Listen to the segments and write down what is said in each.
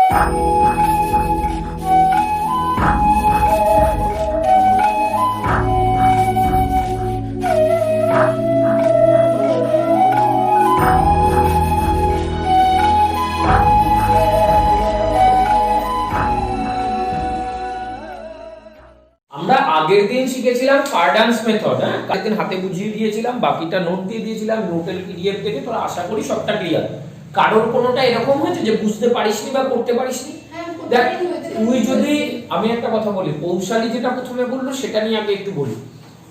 আগের দিন শিখেছিলাম কার্ডানস মেথড, হ্যাঁ আগের দিন হাতে বুঝিয়ে দিয়েছিলাম, বাকিটা নোট দিয়ে দিয়েছিলাম, নোটের পিডিএফ থেকে। তোরা আশা করি সবটা ক্লিয়ার। কারোর কোনোটা এরকম হয়েছে যে বুঝতে পারিসনি বা করতে পারিসনি? দেখ তুই যদি, আমি একটা কথা বলি, কৌশলী যেটা প্রথমে বললো সেটা নিয়ে আগে একটু বলি।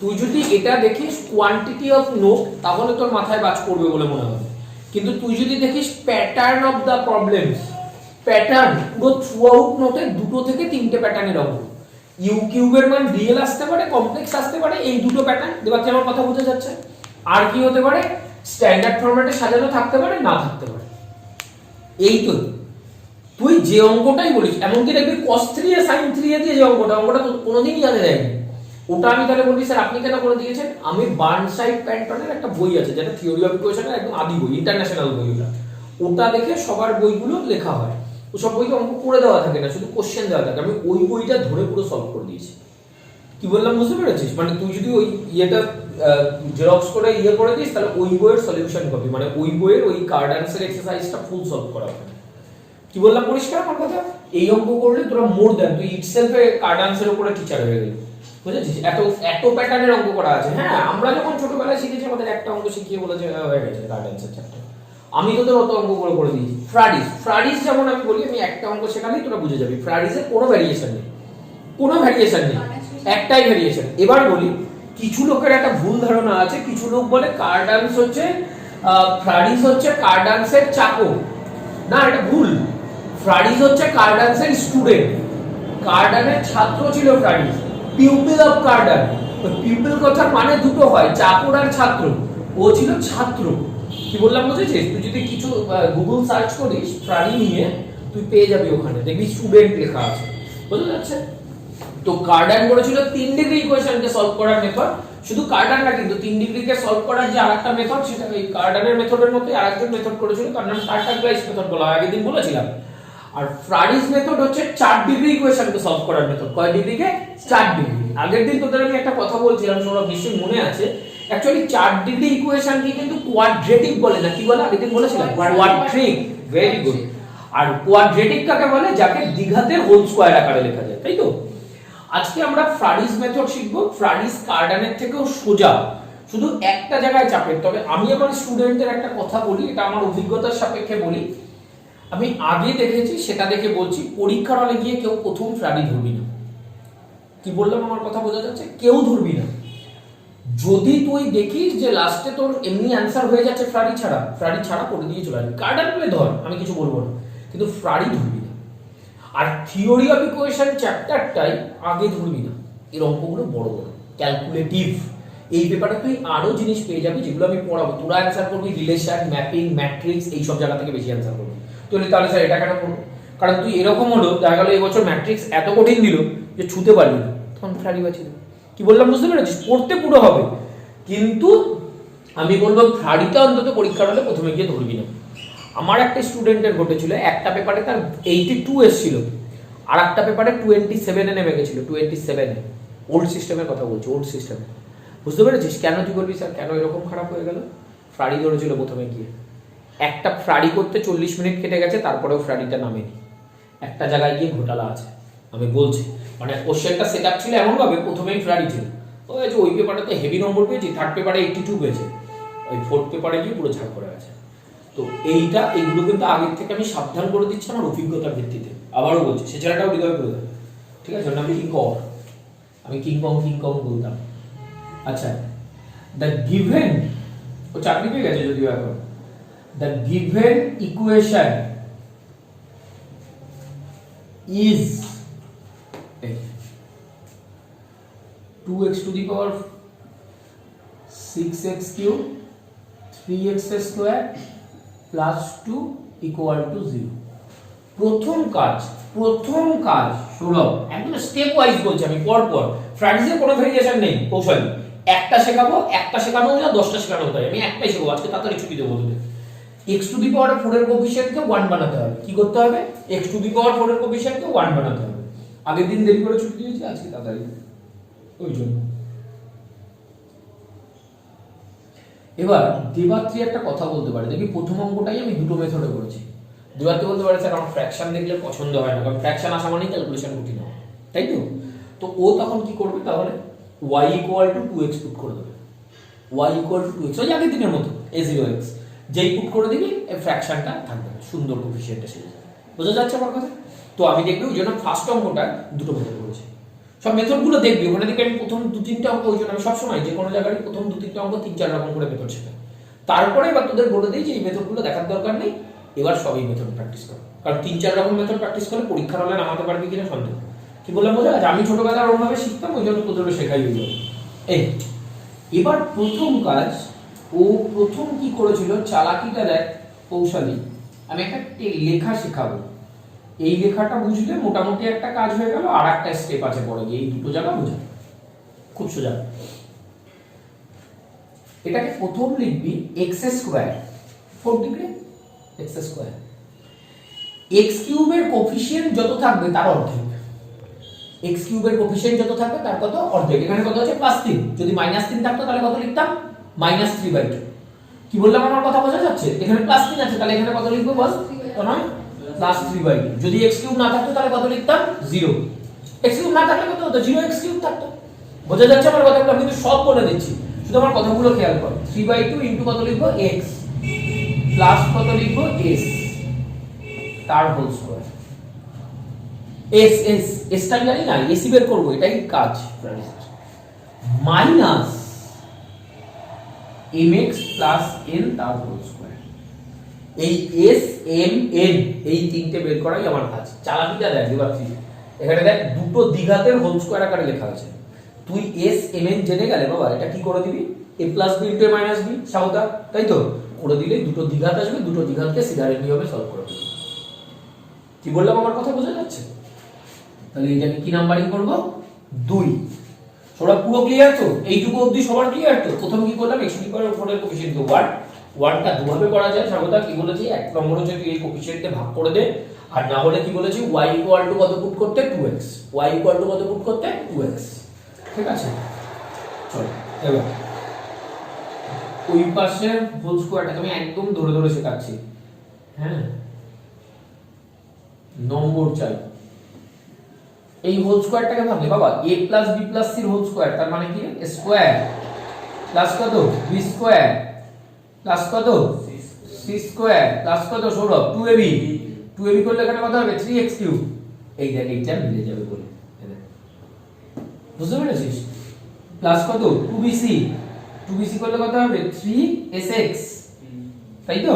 তুই যদি এটা দেখিস কোয়ান্টিটি অফ নোট, তাহলে তোর মাথায় বাজ করবে বলে মনে হবে। কিন্তু তুই যদি দেখিস pattern of the problems, pattern পুরো থ্রু আউট নোটে 2 থেকে 3টে প্যাটার্নের অঙ্ক। ইউ কিউবের মান রিয়েল আসতে পারে, কমপ্লেক্স আসতে পারে, এই দুটো প্যাটার্ন। এবার কি আমার কথা বোঝা যাচ্ছে? আর কি হতে পারে? স্ট্যান্ডার্ড ফরম্যাটে সাজানো থাকতে পারে, না থাকতে পারে। এই তো তুই যে অঙ্কটাই বলিস, এমনকি দেখবি cos 3a sin 3a দিয়ে যে অঙ্কটা তো কোনোদিনই জানা যায়নি। ওটা আমি তাহলে বলবি স্যার আপনি কেন করে দিয়েছেন? আমি বার্নসাইড প্যাটার্নের একটা বই আছে যেটা থিওরি অফ ইকুয়েশনের একদম আদি বই, ইন্টারন্যাশনাল বই। ওটা দেখে সবার বইগুলো লেখা হয়। ওসব বইতে অঙ্ক করে দেওয়া থাকে না, শুধু কোশ্চেন দেওয়া থাকে। আমি ওই বইটা ধরে পুরো সলভ করে দিয়েছি। কি বললাম বুঝতে পেরেছিস? মানে তুই যদি ওই ইয়েটা জেরক্স করে করে দিস, তাহলে ওই বইয়ের সলিউশন কপি, মানে ওই বইয়ের ওই কার্ডানসের এক্সারসাইজটা ফুল সলভ করা হবে। কি বললাম পরিষ্কার আমার কথা? এই অঙ্ক করলে তোরা মোর দেন, তুই ইটসেলফে কার্ডানসের উপরে টিচার হয়ে গেলি। বুঝেছিস? এত প্যাটার্নের অঙ্ক করা আছে। হ্যাঁ আমরা যখন ছোটবেলায় শিখেছি আমাদের একটা অঙ্ক শিখিয়ে বলেছে হয়ে গেছে কার্ডানসের চ্যাপ্টার। আমি তোদের অত অঙ্ক করে দিয়েছি। ফ্রাডিস যেমন আমি বলি, আমি একটা অঙ্ক শেখালেই তোরা বুঝে যাবি ফ্রাডিসের কোনো ভ্যারিয়েশন নেই, একটাই ভ্যারিয়েশন। এবার বলি, কিছু লোকের একটা ভুল ধারণা আছে, কিছু লোক বলে কার্ডানস হচ্ছে ফ্রাডিস হচ্ছে কার্ডানসের চাকর। না, এটা ভুল। ফ্রাডিস হচ্ছে কার্ডানসের স্টুডেন্ট, কার্ডানের ছাত্র ছিল ফ্রাডিস, পিউপিল অফ কার্ডান। পিউপিল কথার মানে দুটো হয়, চাকর আর ছাত্র। ও ছিল ছাত্র। কি বললাম বুঝেছিস? তুই যদি কিছু গুগল সার্চ করিস ফ্রাডি নিয়ে, তুই পেয়ে যাবি, ওখানে দেখবি স্টুডেন্ট লেখা আছে। বুঝতে যাচ্ছে? তো কার্ডান করেছিল 3 ডিগ্রি ইকুয়েশনকে সলভ করার মেথড। শুধু কার্ডান না, কিন্তু 3 ডিগ্রিকে সলভ করার যে আরেকটা মেথড, সেটা এই কার্ডানের মেথডের মধ্যে আরেকজন মেথড করেছিল, তার নাম টার্টার-গ্লাইস মেথড বলা হয়, আগের দিন বলেছিলাম। আর ফ্রাডিস মেথড হচ্ছে 4 ডিগ্রি ইকুয়েশনকে সলভ করার মেথড। কয় ডিগ্রিকে? 4 ডিগ্রি। আগের দিন তোদের আমি একটা কথা বলছিলাম, সৌরভ নিশ্চয়ই মনে আছে। অ্যাকচুয়ালি 4 ডিগ্রি ইকুয়েশনকে কিন্তু কোয়াড্রেটিক বলে না। কি বলে? আগের দিন বলেছিলাম কোয়াড্রিক। Very good. আর কোয়াড্রেটিক কাকে বলে? যাকে দ্বিঘাতের হোল স্কয়ার আকারে লেখা যায়, তাই তো? আজকে আমরা ফ্রাডিস মেথড শিখবো। ফ্রাডিস কার্ডানের থেকেও সোজা, শুধু একটা জায়গায় চাপের। তবে আমি আমার স্টুডেন্টদের একটা কথা বলি, এটা আমার অভিজ্ঞতার সাপেক্ষে বলি। আমি আগে দেখেছি, সেটা দেখে বলছি, পরীক্ষার হলে গিয়ে কেউ প্রথম ফ্রাডি ধরবি না। কি বললাম আমার কথা বোঝা যাচ্ছে? কেউ ধরবি না। যদি তুই দেখিস যে লাস্টে তোর এমনি অ্যান্সার হয়ে যাচ্ছে ফ্রাডি ছাড়া করে দিয়ে চলে আসবি। কার্ডান বলে ধর, আমি কিছু বলবো না, কিন্তু ফ্রাডি ধরবি না। আর থিওরি অফ ইকুয়েশন চ্যাপ্টারটাই আগে ধরবি না। এর অঙ্কগুলো বড় বড় ক্যালকুলেটিভ। এই পেপারে তুই আরো জিনিস পেয়ে যাবি যেগুলো আমি পড়াবো। তোরা অ্যান্সার করবি রিলেশন, ম্যাপিং, ম্যাট্রিক্স, এইসব জায়গা থেকে বেশি অ্যান্সার করবি। তাহলে স্যার এটা কেন করবো? কারণ তুই এরকম হলো, দেখা গেল এবছর ম্যাট্রিক্স এত কঠিন দিল যে ছুতে পারবি না, তখন ফ্রাডি বাঁচিয়ে দেবে। কি বললাম বুঝতে পেরেছিস? পড়তে পুরো হবে, কিন্তু আমি বলবো ফ্রাডিটা অন্তত পরীক্ষার হলে প্রথমে গিয়ে ধরবি না। আমার একটা স্টুডেন্টের ঘটেছিল, একটা পেপারে তার 82 এসেছিল, আর একটা পেপারে 27 নেমে গেছিল। 27, ওল্ড সিস্টেমের কথা বলছি, ওল্ড সিস্টেমে। বুঝতে পেরেছিস কেন? তুই বলবি স্যার কেন এরকম খারাপ হয়ে গেল? ফ্রাডি ধরেছিল প্রথমে গিয়ে। একটা ফ্রাডি করতে 40 মিনিট কেটে গেছে, তারপরেও ফ্রাডিটা নামেনি। একটা জায়গায় গিয়ে ঘোটালা আছে, আমি বলছি। মানে কোশ্চেনটা সেট আপ ছিল এমন ভাবে, প্রথমেই ফ্রাডি ছিল। ওই পেপারটাতে হেভি নম্বর পেয়েছি, 3rd পেপারে 82 পেয়েছে, ওই 4th পেপারে গিয়ে পুরো ঝাড় করে গেছে। তো এইগুলো কিন্তু আগের থেকে আমি সাবধান করে দিচ্ছি আমার অভিজ্ঞতার ভিত্তিতে। আবারও বলছি, সে ছেলেটাও হৃদয় করে দেবে, ঠিক আছে? আমি কিং কং বলতাম। আচ্ছা, দ্য গিভেন, ও চাকরি পেয়ে গেছে যদিও এখন। The given equation is 2x to the power 6x cube 3x square plus 2 equal to 0। প্রথম কাজ সৌরভ, একদম স্টেপ ওয়াইজ বলছি আমি, পর ফ্রান্সের কোনো ভেরিয়েশন নেই। কৌশলী একটা শেখাবো, একটা শেখানো হলে 10টা শেখানো হতে হয়। আমি একটাই শেখাবো আজকে, তাড়াতাড়ি ছুটি দেবো তোদের। x টু দি পাওয়ার 4 এর কোএফিসিয়েন্টকে 1 বানাতে হবে। কি করতে হবে? x টু দি পাওয়ার 4 এর কোএফিসিয়েন্টকে 1 বানাতে হবে। আগের দিন দেরি করে ছুটি দিয়েছি, আজকে তাড়াতাড়ি, ওই জন্য। এবার দেবাত্রী একটা কথা বলতে পারে, দেখি প্রথম অঙ্কটাই আমি দুটো মেথডে করেছি। দেবাত্রী বলতে পারে স্যার আমার ফ্র্যাকশন দেখলে পছন্দ হয় না, কারণ ফ্র্যাকশন আসা মানেই ক্যালকুলেশন কঠিন হয়, তাই তো? তো ও তখন কি করবে, তাহলে y equal to 2x put করে দেবে। y ইকুয়াল টু 2x, ওই আগের দিনের মতো a0x, যেই পুট করে দিবি এই ফ্র্যাকশনটা থাকবে, সুন্দর কোএফিসিয়েন্টটা সেরে যাবে। বোঝা যাচ্ছে আমার কথা? তো আমি দেখবি ওই জন্য ফার্স্ট অঙ্কটা দুটো মেথড করেছি। সব মেথডগুলো দেখবি, ওখানে দেখবি আমি প্রথম 2-3টা অঙ্ক, ওই জন্য আমি সবসময় যে কোনো জায়গায় প্রথম 2-3টা অঙ্ক 3-4 রকম করে মেথড শেখাই। তারপরে এবার তোদের বলে দিই যে এই মেথডগুলো দেখার দরকার নেই, এবার সবই মেথড প্র্যাকটিস কর, কারণ 3-4 রকম মেথড প্র্যাকটিস করলে পরীক্ষার হলে নামাতে পারবি কিনা সন্দেহ। কি বললাম বোঝা গেছে? আমি ছোটবেলায় ওরকমভাবে শিখতাম, ওই জন্য তোদেরও শেখাই হয়ে যাবে। এই এবার প্রথম কাজ, ও প্রথম কি করেছিল, চালাকিটা দেখ কৌশলী। আমি একটা লেখা শেখাবো, এই লেখাটা বুঝলে মোটামুটি একটা কাজ হয়ে গেল, আর একটা স্টেপ আছে পরে গিয়ে, এই দুটো জায়গা বুঝা খুব সোজা। এটাকে প্রথম লিখবি x square 4 degree x square, x কিউবের কোএফিসিয়েন্ট যত থাকবে তার অর্ধেক, x কিউবের কোএফিসিয়েন্ট যত থাকবে তার কত অর্ধেক। এখানে কত আছে +3, যদি -3 থাকতো তাহলে কত লিখতাম, -3/2। কি বললাম আমার কথা বোঝা যাচ্ছে? এখানে +3 আছে, তাহলে এখানে কত লিখবো বল, তো নয় +3/2। যদি x কিউব না থাকতো তাহলে কত লিখতাম, 0। x কিউব না থাকলে কত হতো, 0x কিউব থাকতো। বোঝা যাচ্ছে আমার কথাগুলো? আমি কিন্তু সব বলে দিচ্ছি, শুধু আমার কথাগুলো খেয়াল কর। 3/2 ইনটু কত লিখবো, x প্লাস কত লিখবো, s তার হোল স্কয়ার। s টা জানি না, s বের করব, এটাই কাজ। মাইনাস mx প্লাস n তার হোল স্কয়ার। এই s m n এই তিনটে বের করাই আমার কাজ। চালাকিটা দেখ দেবাচ্ছি, এখানে দেখ দুটো দ্বিঘাতের হোল স্কয়ার আকারে লেখা আছে। তুই s m n জেনে গেলে বাবা এটা কি করে দিবি, a plus b into a minus b Sawda, তাই তো? করে দিলে দুটো দ্বিঘাত আসবে, দুটো দ্বিঘাতকে সিধারের নিয়মে সলভ করে দিবি। কি বললাম আমার কথা বোঝা যাচ্ছে? তাহলে এইটাকে কি নাম্বারিং করব, 2। সবাই পুরো ক্লিয়ার তো? এইটুকু অবধি সবার ক্লিয়ার তো? প্রথম কি করলাম, x টু দি পাওয়ার 4 এর কোএফিসিয়েন্ট 1টা দুভাবে করা যায়। সর্বদা কি বলেছি, এক নম্বরে যদি এই কোএফিসিয়েন্টকে ভাগ করে দে, আর না হলে কি বলেছি, y ইকুয়াল টু কত পুট করতে, 2x, y ইকুয়াল টু কত পুট করতে, 2x। ঠিক আছে, চলো এবার ওই পাশের হোল স্কয়ারটাকে আমি একদম ধরে ধরে শেখাচ্ছি, হ্যাঁ, নম্বর চাই। এই হোল স্কয়ারটাকে ভাবলে বাবা a plus b plus c এর হোল স্কয়ার, তার মানে কি, স্কয়ার প্লাস কত, b স্কয়ার প্লাস কত, c স্কয়ার প্লাস কত সৌরভ, 2ab, 2ab করলে এখানে কত হবে, 3x কিউব। এই দেখ এইটা মিলে যাবে বলে, বুঝতে পেরেছিস? প্লাস কত, 2bc, 2bc করলে কত হবে, 3sx, তাই তো?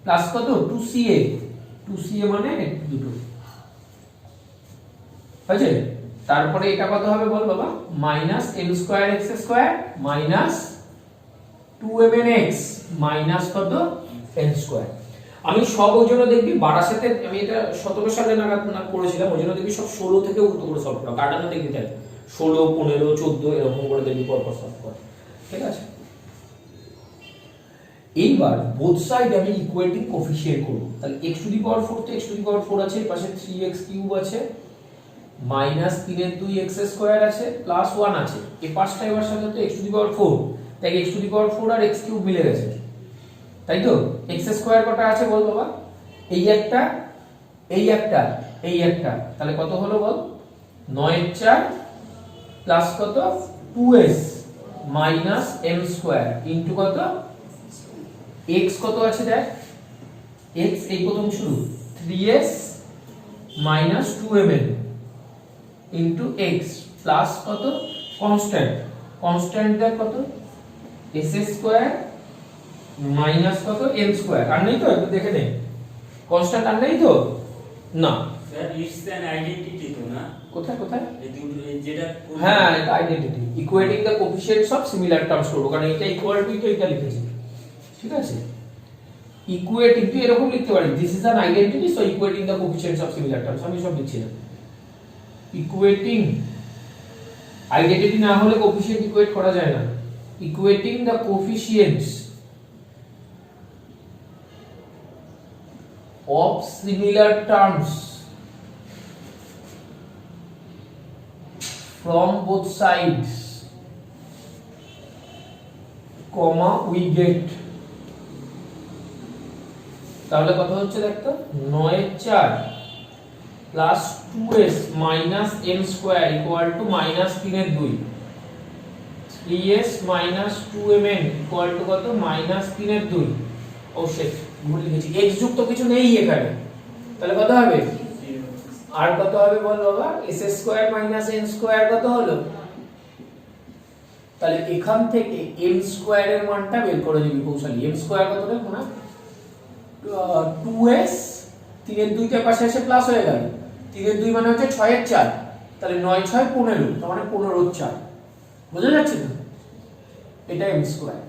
প্লাস কত, 2ca, 2ca মানে দুটো, হয়েছে? তারপরে এটা কত হবে বল বাবা, minus m square x square minus 2mnx minus কত, n স্কয়ার। আমি সব ওই জন্য দেখবি 12 সাথে, আমি এটা 17 সালে নাগাদ করেছিলাম, ওই জন্য দেখবি সব 16 থেকে উল্টো করে সলভ করা, কাটানো দেখবি তাই 16, 15, 14 এরকম করে দেখবি পরপর সলভ করা, ঠিক আছে? এইবার বোথ সাইড আমি ইকুয়েটিং কোএফিসিয়েন্ট করব। তাহলে x টু দি পাওয়ার 4 তো x টু দি পাওয়ার 4 আছে, এর পাশে 3x কিউব আছে, মাইনাস 3/2 x স্কয়ার আছে, প্লাস 1 আছে। এই পাঁচটা এবার সাথে তো x টু দি পাওয়ার 4, তাই x টু দি পাওয়ার 4 আর x কিউব মিলে গেছে, তাই তো? x স্কয়ার কটা আছে বল বাবা, এই একটা, এই একটা, এই একটা, তাহলে কত হলো বল, 9/4 প্লাস কত, 2s minus m square into কত, x কত আছে দেখ, x এই প্রথম শুরু, 3s minus 2mn into x plus কত, কনস্ট্যান্ট, কনস্ট্যান্ট দেখ কত, s স্কয়ার মাইনাস কত, m স্কয়ার। আর নেই তো, একটু দেখে নে, কনস্ট্যান্ট আর নেই তো, না স্যার ইটস অ্যান আইডেন্টিটি তো না, কোথায় কোথায়, এই দুটো যেটা, হ্যাঁ এটা identity, equating the coefficients of similar terms করব, কারণ এটা ইকুয়াল টু এটা লিখেছি, ঠিক আছে? ইকুয়েটিং তুই এরকম লিখতে পারিস, this is an identity so equating the coefficients of similar terms, আমি সব লিখছি না। ইকুয়েটিং, আইডেন্টিটি না হলে কোএফিসিয়েন্ট ইকুয়েট করা যায় না। Equating the coefficients of similar terms from both sides, comma we get, তাহলে কত হচ্ছে দেখতো 9 এর 4 plus 2s minus m square equal to minus 3 এর 2, 3s minus 2mn equal to কত মাইনাস 3 এর 2। ও শিট, ভুলে গেছি, x যুক্ত কিছু নেই এখানে, তাহলে কত হবে আর কত হবে বল বাবা, s square minus n square কত হলো, তাহলে এখান থেকে m স্কয়ার এর মানটা বের করে দিবি কৌশলী। m স্কয়ার কত দেখো না, 2s 3 এর 2 তে পাশে এসে প্লাস হয়ে গেল, 3 এর 2 মানে হচ্ছে 6 এর 4, তাহলে 9 6 15, তার মানে 15 এর 4, বুঝা যাচ্ছে তো, এটা m স্কয়ার।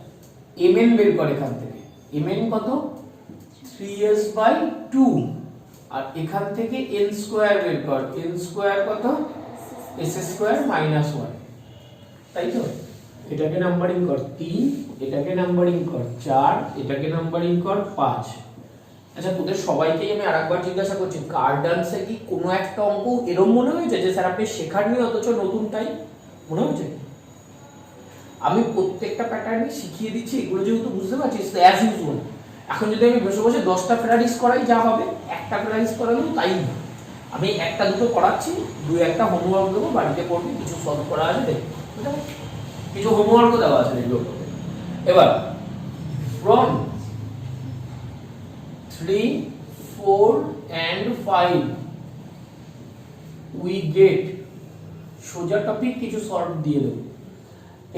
mn বের করে এখান থেকে, mn কত 3s/2, আর এখান থেকে n স্কয়ার বের কর, n স্কয়ার কত s স্কয়ার মাইনাস 1, তাই তো। এটাকে নাম্বারিং কর 3, এটাকে নাম্বারিং কর 4, এটাকে নাম্বারিং কর 5। আচ্ছা তোদের সবাইকেই আমি আরেকবার জিজ্ঞাসা করছি, কার্ডানসে কি কোনো একটা অঙ্ক এরকম মনে হয়েছে যে স্যার আপনি শেখাননি অথচ নতুনটাই মনে হয়েছে? আমি প্রত্যেকটা প্যাটার্নই শিখিয়ে দিচ্ছি, এগুলো যেহেতু বুঝতে পারছিস অ্যাজ ইউজুয়াল। এখন যদি আমি বসে বসে 10টা ফেরারিস করাই যা হবে, একটা ফেরারিস করালেও তাই। আমি একটা দুটো করাচ্ছি, দুই একটা হোমওয়ার্ক দেবো, বাড়িতে করবি, কিছু সলভ করা আছে দেখ, কিছু হোমওয়ার্কও দেওয়া আছে এগুলো করতে। এবার ফ্রম 3, 4 and 5 we get, সোজা টপিক কিছু সলভ দিয়ে দেবো।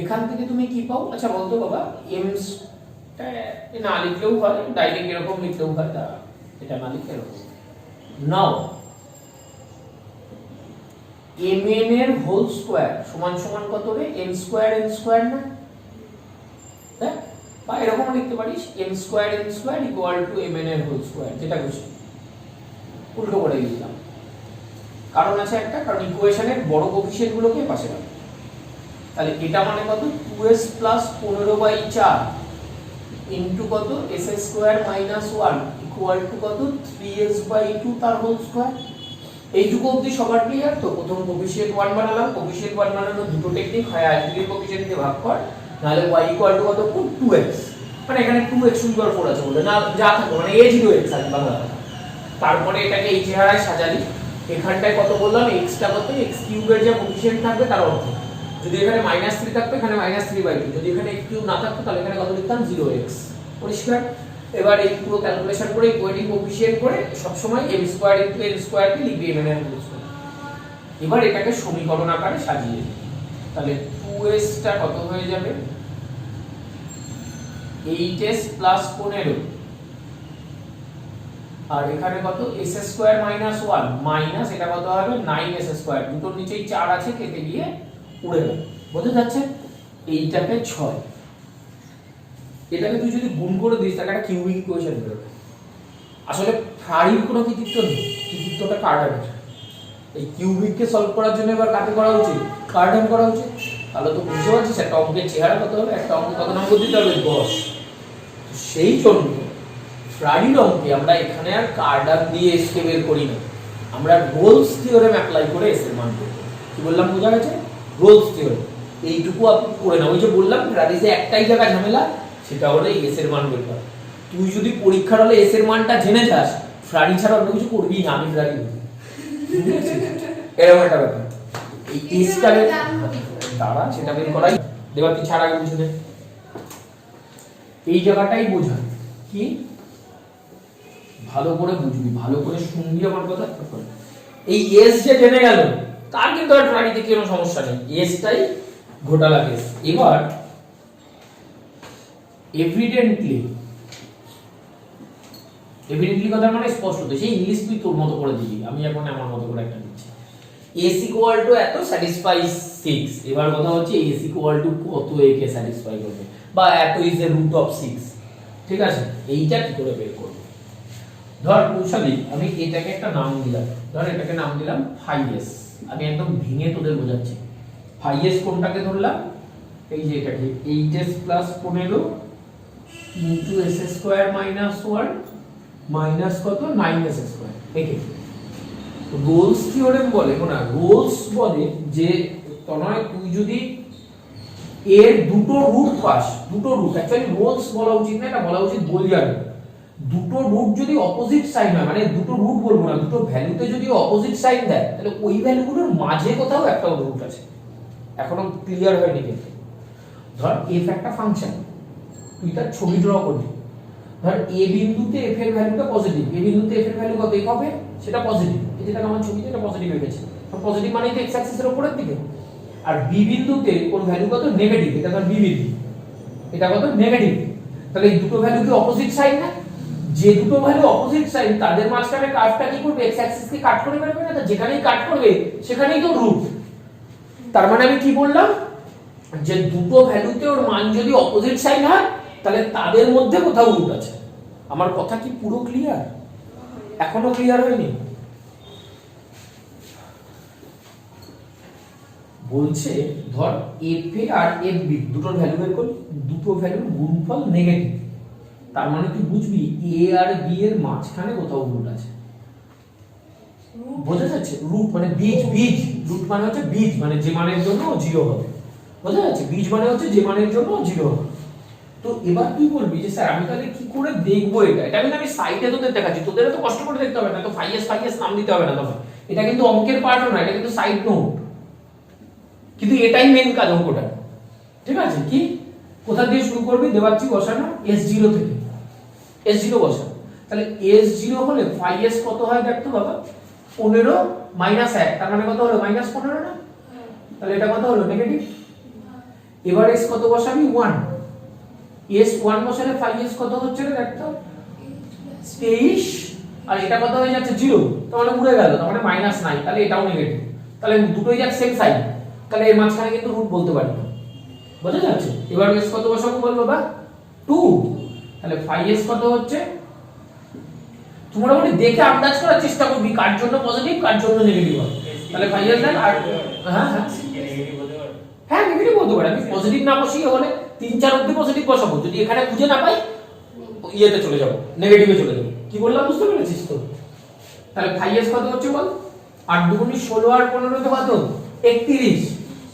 এখান থেকে তুমি কি পাও আচ্ছা বলতো বাবা, এমস না লিখলেও হয়, ডাইরেক্ট এরকম লিখলেও হয়, তা এটা না লিখে এরকম নাও mn এর হোল স্কয়ার সমান সমান কত রে, m স্কয়ার n স্কয়ার না, হ্যাঁ, বা এরকম লিখতে পারিস m square n square equal to mn এর হোল স্কয়ার, যেটা খুশি উল্টো করে লিখলাম। কারণ আছে একটা, কারণ ইকুয়েশনের বড় কোএফিসিয়েন্ট গুলোকে পাশে রাখো। তাহলে এটা মানে কত 2s প্লাস 15/4 ইনটু কত s square minus 1 equal to কত 3s/2 তার হোল স্কয়ার। এইটুকু অবধি সবার ক্লিয়ার তো? প্রথম কোএফিসিয়েন্ট 1 বানালাম, কোএফিসিয়েন্ট 1 বানানোর দুটো টেকনিক, হয় আইডেন্টিটি কোএফিসিয়েন্ট দিয়ে ভাগ কর, নাহলে y ইকুয়াল টু কত 2x, মানে এখানে 2x * 4 আছে বলে না যা থাকে, মানে a0x আছে বাংলা। তারপরে এটাকে এই চেহারায় সাজালি, এখানটায় কত বললাম x টা কত, x কিউবের যে কোএফিসিয়েন্ট থাকবে তার অর্থ, যদি এখানে -3 থাকতো এখানে -3/2, যদি এখানে x কিউব না থাকতো তাহলে এখানে কত লিখতাম 0x, পরিষ্কার। এবার এই পুরো ক্যালকুলেশন করে ইকুয়েটিং কোএফিসিয়েন্ট করে সব সময় m square into n square কে লিখবি mn এর হোল স্কয়ার। এবার এটাকে সমীকরণ আকারে সাজিয়ে দিই, তাহলে 2s টা কত হয়ে যাবে 8s প্লাস 15, আর এখানে কত s স্কয়ার মাইনাস 1 মাইনাস এটা কত হবে 9s স্কয়ার, দুটোর নিচেই 4 আছে, কেটে গিয়ে উড়ে গেল, বোঝা যাচ্ছে। এইটাকে 6, এটাকে তুই যদি গুণ করে দিস তাহলে একটা কিউবিক ইকুয়েশন বেরোবে। আসলে ফ্রারির কোনো কৃতিত্ব নেই, কৃতিত্বটা কার্ডানের। এই কিউবিককে সলভ করার জন্য এবার কাকে করা উচিত, কার্ডান করা উচিত। তাহলে তো বুঝতে পারছিস একটা অঙ্কের চেহারা কত হবে, একটা অঙ্ক কত নম্বর দিতে হবে 10। সেই জন্য ফ্রারির অঙ্কে আমরা এখানে আর কার্ডান দিয়ে এস কে বের করি না, আমরা রোলস থিওরেম অ্যাপ্লাই করে এস এর মান বের করি। কি বললাম বোঝা গেছে? রোলস থিওরেম এইটুকু আপনি করে নাও। ওই যে বললাম ফ্রারিজে একটাই জায়গা ঝামেলা, সেটা হলো এস এর মান বের করা। তুই যদি পরীক্ষার হলে এস এর মানটা জেনে যাস, ফ্রারি ছাড়া অন্য কিছু করবি না। আমি ফ্রারি বুঝি, এরকম একটা ব্যাপার। এই এসটা দাঁড়া, সেটা বের করাই দেবার কি ছাড়া বুঝে নে। এই জায়গাটাই বোঝা কি ভালো করে বুঝবি, ভালো করে শুনবি আমার কথা। এই এস যে জেনে গেল তার কিন্তু আর ফ্রারিতে কোনো সমস্যা নেই, এসটাই ঘোটালা কেস। এবার এভিডেন্টলি কথা মানে স্পষ্ট, তো সেই ইংলিশ তুই তোর মতো করে দিবি, আমি এখন আমার মতো করে একটা দিচ্ছি। s ইকুয়াল টু এত স্যাটিসফাই 6, এবার কথা হচ্ছে s ইকুয়াল টু কত a কে স্যাটিসফাই করবে, বা এত ইজ এ রুট অফ 6, ঠিক আছে? এইটা কি করে বের করব? ধর কৌশলী আমি এটাকে একটা নাম দিলাম, ধর এটাকে নাম দিলাম ফাই s। আমি একদম ভেঙে তোদের বোঝাচ্ছি। ফাই s কোনটাকে ধরলাম, এই যে এটাকে 8s plus 15 into s square minus 1 minus কত 9s স্কয়ার। একে রোলস থিওরেম বলে, না রোলস বলে যে তনয় তুই যদি এর দুটো রুট পাস, দুটো রুট, অ্যাকচুয়ালি রোলস বলা উচিত না, এটা বলা উচিত বোলিয়ার, দুটো রুট যদি অপোজিট সাইন হয়, মানে দুটো রুট বলবো না, দুটো ভ্যালুতে যদি অপোজিট সাইন দেয় তাহলে ওই ভ্যালুগুলোর মাঝে কোথাও একটা রুট আছে। এখনো ক্লিয়ার হয়নি কিন্তু। ধর f একটা ফাংশন, তুই তার ছবি ড্র করবি, ধর a বিন্দুতে f এর ভ্যালুটা পজিটিভ, a বিন্দুতে f এর ভ্যালু কত হবে, সেটা পজিটিভ, এই যেটা আমার ছবিতে এটা পজিটিভ হয়ে গেছে, পজিটিভ মানে তো x অ্যাক্সিসের উপরের দিকে। আর b বিন্দুতে কোন ভ্যালু কত নেগেটিভ, এটা ধর b বিন্দু, এটা কত নেগেটিভ, তাহলে এই দুটো ভ্যালু কি অপোজিট সাইন না? যে দুটো ভ্যালু অপোজিট সাইন তাদের মাঝখানে কার্ভটা কি করবে, x অ্যাক্সিস কে কাট করে বের করবে না, তো যেখানেই কাট করবে সেখানেই তো রুট। তার মানে আমি কি বললাম, যে দুটো ভ্যালুতে ওর মান যদি অপোজিট সাইন হয় তাহলে তাদের মধ্যে কোথাও রুট আছে। আমার কথা কি পুরো ক্লিয়ার? এখনো ক্লিয়ার হয়নি? বলছে ধর f a আর f b দুটোর ভ্যালু বের করি, দুটো ভ্যালুর গুণফল নেগেটিভ, তার মানে তুই বুঝবি a আর b এর মাঝখানে কোথাও রুট আছে। বোঝা যাচ্ছে? রুট মানে বীজ, বীজ রুট মানে হচ্ছে বীজ, মানে যে মানের জন্য 0 হবে। বোঝা যাচ্ছে? বীজ মানে হচ্ছে যে মানের জন্য 0 হবে। তো এবার তুই বলবি যে স্যার আমি তাহলে কি করে দেখবো এটা? এটা কিন্তু আমি সাইটে তোদের দেখাচ্ছি, তোদের তো কষ্ট করে দেখতে হবে না, তো ফাইএস নাম দিতে হবে না তখন। এটা কিন্তু অঙ্কের পার্টও না, এটা কিন্তু সাইড নোট, কিন্তু এটাই মেন কাজ অঙ্কটা। ঠিক আছে? কি কোথা দিয়ে শুরু করবি? দেবাচ্ছি বসানো s0 থেকে, s0 বসা। তাহলে s0 হলে ফাইএস কত হয় দেখ তো বাবা, 15 মাইনাস 1, তার মানে কত হলো মাইনাস 15 না? তাহলে এটা কত হলো নেগেটিভ। এবার s কত বসাবি 1, s 1 বসালে 5s কত হচ্ছে রে দেখ তো 23, আর এটা কত হয়ে যাচ্ছে 0, তার মানে উড়ে গেল, তার মানে মাইনাস 9, তাহলে এটাও নেগেটিভ, তাহলে দুটোই যাক সেম সাইন, তাহলে এর মাঝখানে কিন্তু রুট বলতে পারি না। বোঝা যাচ্ছে? এবার s কত বসাবো বল বাবা 2, তাহলে 5s কত হচ্ছে, তোমরা মোটামুটি দেখে আন্দাজ করার চেষ্টা করবি কার জন্য পজিটিভ কার জন্য নেগেটিভ হবে। তাহলে 5s দেখ, আর হ্যাঁ হ্যাঁ নেগেটিভ বলতে পারে, আমি পজিটিভ না বসিয়ে হলে 3-4 অবধি পজিটিভ বসাবো, যদি এখানে খুঁজে না পাই ইয়েতে চলে যাব, নেগেটিভে চলে যাব। কি বললাম বুঝতে পেরেছিস তো? তাহলে 5s কত হচ্ছে বল, 8 দুগুণে 16 আর 15 তে কত 31,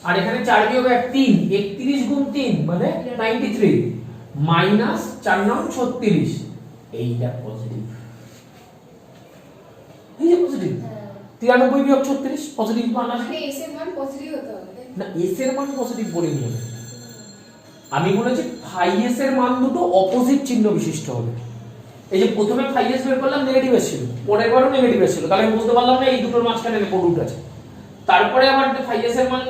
আর এখানে 4 বিয়োগ 1 3, 31 গুণ 3 মানে 93 মাইনাস 4 9 36, এইটা পজিটিভ, এই যে পজিটিভ 93 বিয়োগ 36 পজিটিভ মান আসবে, মানে s এর মান পজিটিভ হতে হবে না s এর মান পজিটিভ বলিনি আমি বলেছি ফাইএস এর মান দুটো অপোজিট চিহ্ন বিশিষ্ট হবে। এই যে প্রথমে ফাইএস বের করলাম নেগেটিভ এসেছিল, পরের বারও নেগেটিভ এসেছিল, তাহলে আমি বুঝতে পারলাম না এই দুটোর মাঝখানে কোন রুট আছে। তারপরে আবার ফাইএস এর মান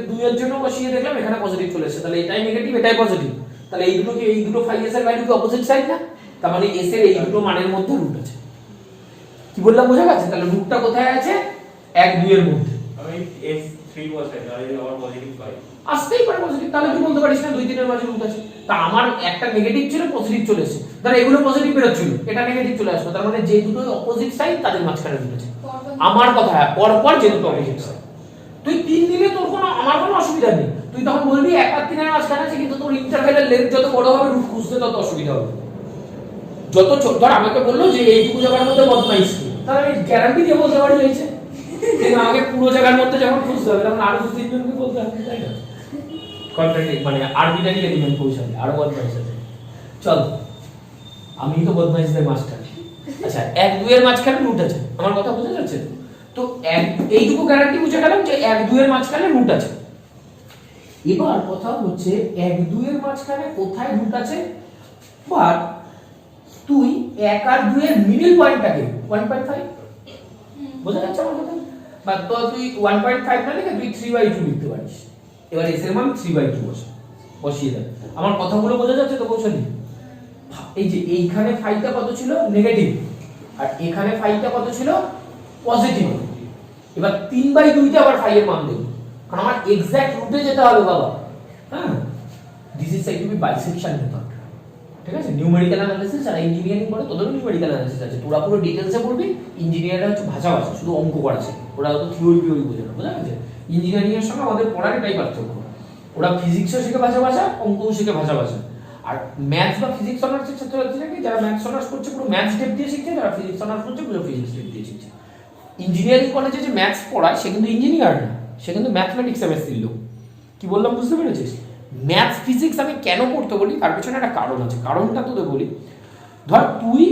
2 এর জন্য বসিয়ে দেখলাম এখানে পজিটিভ চলে এসেছে, তাহলে এটাই নেগেটিভ এটাই পজিটিভ, তাহলে এই দুটো ফাইএস এর ভ্যালু কি অপোজিট সাইড না? তার মানে এস এর এই দুটো মানের মধ্যে রুট আছে। কি বললাম বোঝা গেছে? তাহলে রুটটা কোথায় আছে 1 2 এর মধ্যে। আমি s3 বসাই তাহলে আবার পজিটিভ পাই, আসতেই পারে পজিটিভ, তাহলে তুই বলতে পারিস না 2 3 এর মাঝে রুট আছে। তা আমার একটা নেগেটিভ ছিল পজিটিভ চলে এসেছে, ধর এগুলো পজিটিভ বেরোচ্ছিল এটা নেগেটিভ চলে আসলো, তার মানে যে দুটো অপোজিট সাইড তাদের মাঝখানে রুট আছে। আমার কথা পরপর যে দুটো অপোজিট সাইড, তুই 3 দিলে তোর কোনো আমার কোনো অসুবিধা নেই, তুই তখন বলবি 1 আর 3 এর মাঝখানে আছে, কিন্তু তোর ইন্টারভ্যালের লেন্থ যত বড় হবে রুট খুঁজতে তত অসুবিধা হবে। যত ছোট, ধর আমাকে বললো যে এইটুকু জায়গার মধ্যে বদমাইশ কি, তাহলে আমি গ্যারান্টি দিয়ে বলতে পারি হয়েছে, কিন্তু আমাকে পুরো জায়গার মধ্যে যখন খুঁজতে হবে তখন আরো 2-3 জনকে বলতে হবে, তাই না? কন্ট্রাক্ট মানে আরবিটারি এলিমেন্ট পৌঁছাবে আরো বদমাইশ আছে। চল আমি তো বদমাইশদের মাস্টার। আচ্ছা 1 2 এর মাঝখানে রুট আছে, আমার কথা বোঝা যাচ্ছে? তো এইটুকু গ্যারান্টি বুঝে গেলাম যে 1 2 এর মাঝখানে রুট আছে। এবার কথা হচ্ছে 1 2 এর মাঝখানে কোথায় রুট আছে, বাট তুই 1 আর 2 এর মিডল পয়েন্টটাকে 1.5, বোঝা যাচ্ছে আমার কথা? বা তো তুই 1.5 না লিখে তুই 3/2 লিখতে পারিস। এবার s এর মান 3/2 বসিয়ে দে। আমার কথাগুলো বোঝা যাচ্ছে তো পৌঁছালি? এই যে এইখানে ফাইটা কত ছিল নেগেটিভ, আর এখানে ফাইটা কত ছিল পজিটিভ। এবার 3/2 তে আবার ফাই এর মান দেব, কারণ আমার এক্সাক্ট রুটে যেতে হবে বাবা। হ্যাঁ, this is said to be bisection method. ঠিক আছে? নিউমেরিক্যাল অ্যানালিসিস আর ইঞ্জিনিয়ারিং পড়ে তোদেরও নিউমেরিক্যাল অ্যানালিসিস আছে, তোরা পুরো ডিটেইলসে পড়বি। ইঞ্জিনিয়াররা হচ্ছে ভাষা শুধু অঙ্ক করা শেখে, ওরা তো থিওরি বোঝে না, বোঝা গেছে? ইঞ্জিনিয়ারিং এর সঙ্গে আমাদের পড়ার এটাই পার্থক্য, ওরা ফিজিক্সও শিখে ভাষা, অঙ্কও শিখে ভাষা। আর ম্যাথস বা ফিজিক্স অনার্সের ছাত্রছাত্রীরা যারা ম্যাথস অনার্স করছে পুরো ম্যাথস ডেপ দিয়ে শিখছে, যারা ফিজিক্স অনার্স করছে পুরো ফিজিক্স ডেপ দিয়ে শিখছে। ইঞ্জিনিয়ারিং কলেজে যে ম্যাথস পড়ায় সে কিন্তু ইঞ্জিনিয়ার না, সে কিন্তু ম্যাথমেটিক্স এমএসসির লোক। কি বললাম বুঝতে পেরেছিস? ম্যাথস ফিজিক্স আমি কেন পড়তে বলি তার পেছনে একটা কারণ আছে, কারণটা তোদের বলি। ধর তুই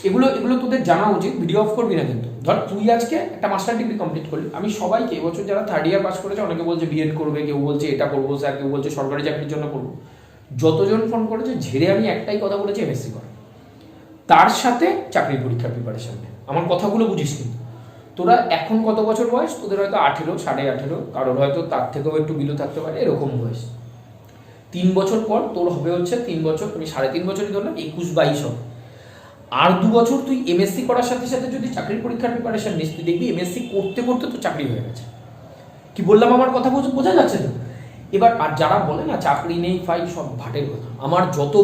এগুলো তোদের জানা উচিত, ভিডিও অফ করবি না কিন্তু। ধর তুই আজকে একটা মাস্টার ডিগ্রি কমপ্লিট করলি, আমি সবাইকে এবছর যারা থার্ড ইয়ার পাস করেছে, অনেকে বলছে বিএড করবে, কেউ বলছে এটা করবো স্যার, কেউ বলছে সরকারি চাকরির জন্য করবো, যতজন ফোন করেছে ঝেড়ে আমি একটাই কথা বলেছি, এমএসসি কর, তার সাথে চাকরির পরীক্ষার প্রিপারেশন নে। আমার কথাগুলো বুঝিস কিন্তু। তোরা এখন কত বছর বয়স? তোদের হয়তো 18, 18.5, কারোর হয়তো তার থেকেও একটু বিলো থাকতে পারে, এরকম বয়স। 3 বছর পর তোর হবে হচ্ছে 3 বছর, তুমি 3.5 বছরই ধরলাম, 21-22 হবে। আর 2 বছর তুই এমএসসি করার সাথে সাথে যদি চাকরির পরীক্ষার প্রিপারেশন নিস, তুই দেখবি এমএসসি করতে করতে তো চাকরি হয়ে গেছে। কি বললাম আমার কথা বোঝা যাচ্ছে তো? এবার আর যারা বলে না চাকরি নেই ফাই, সব ভাটের কথা। আমার যত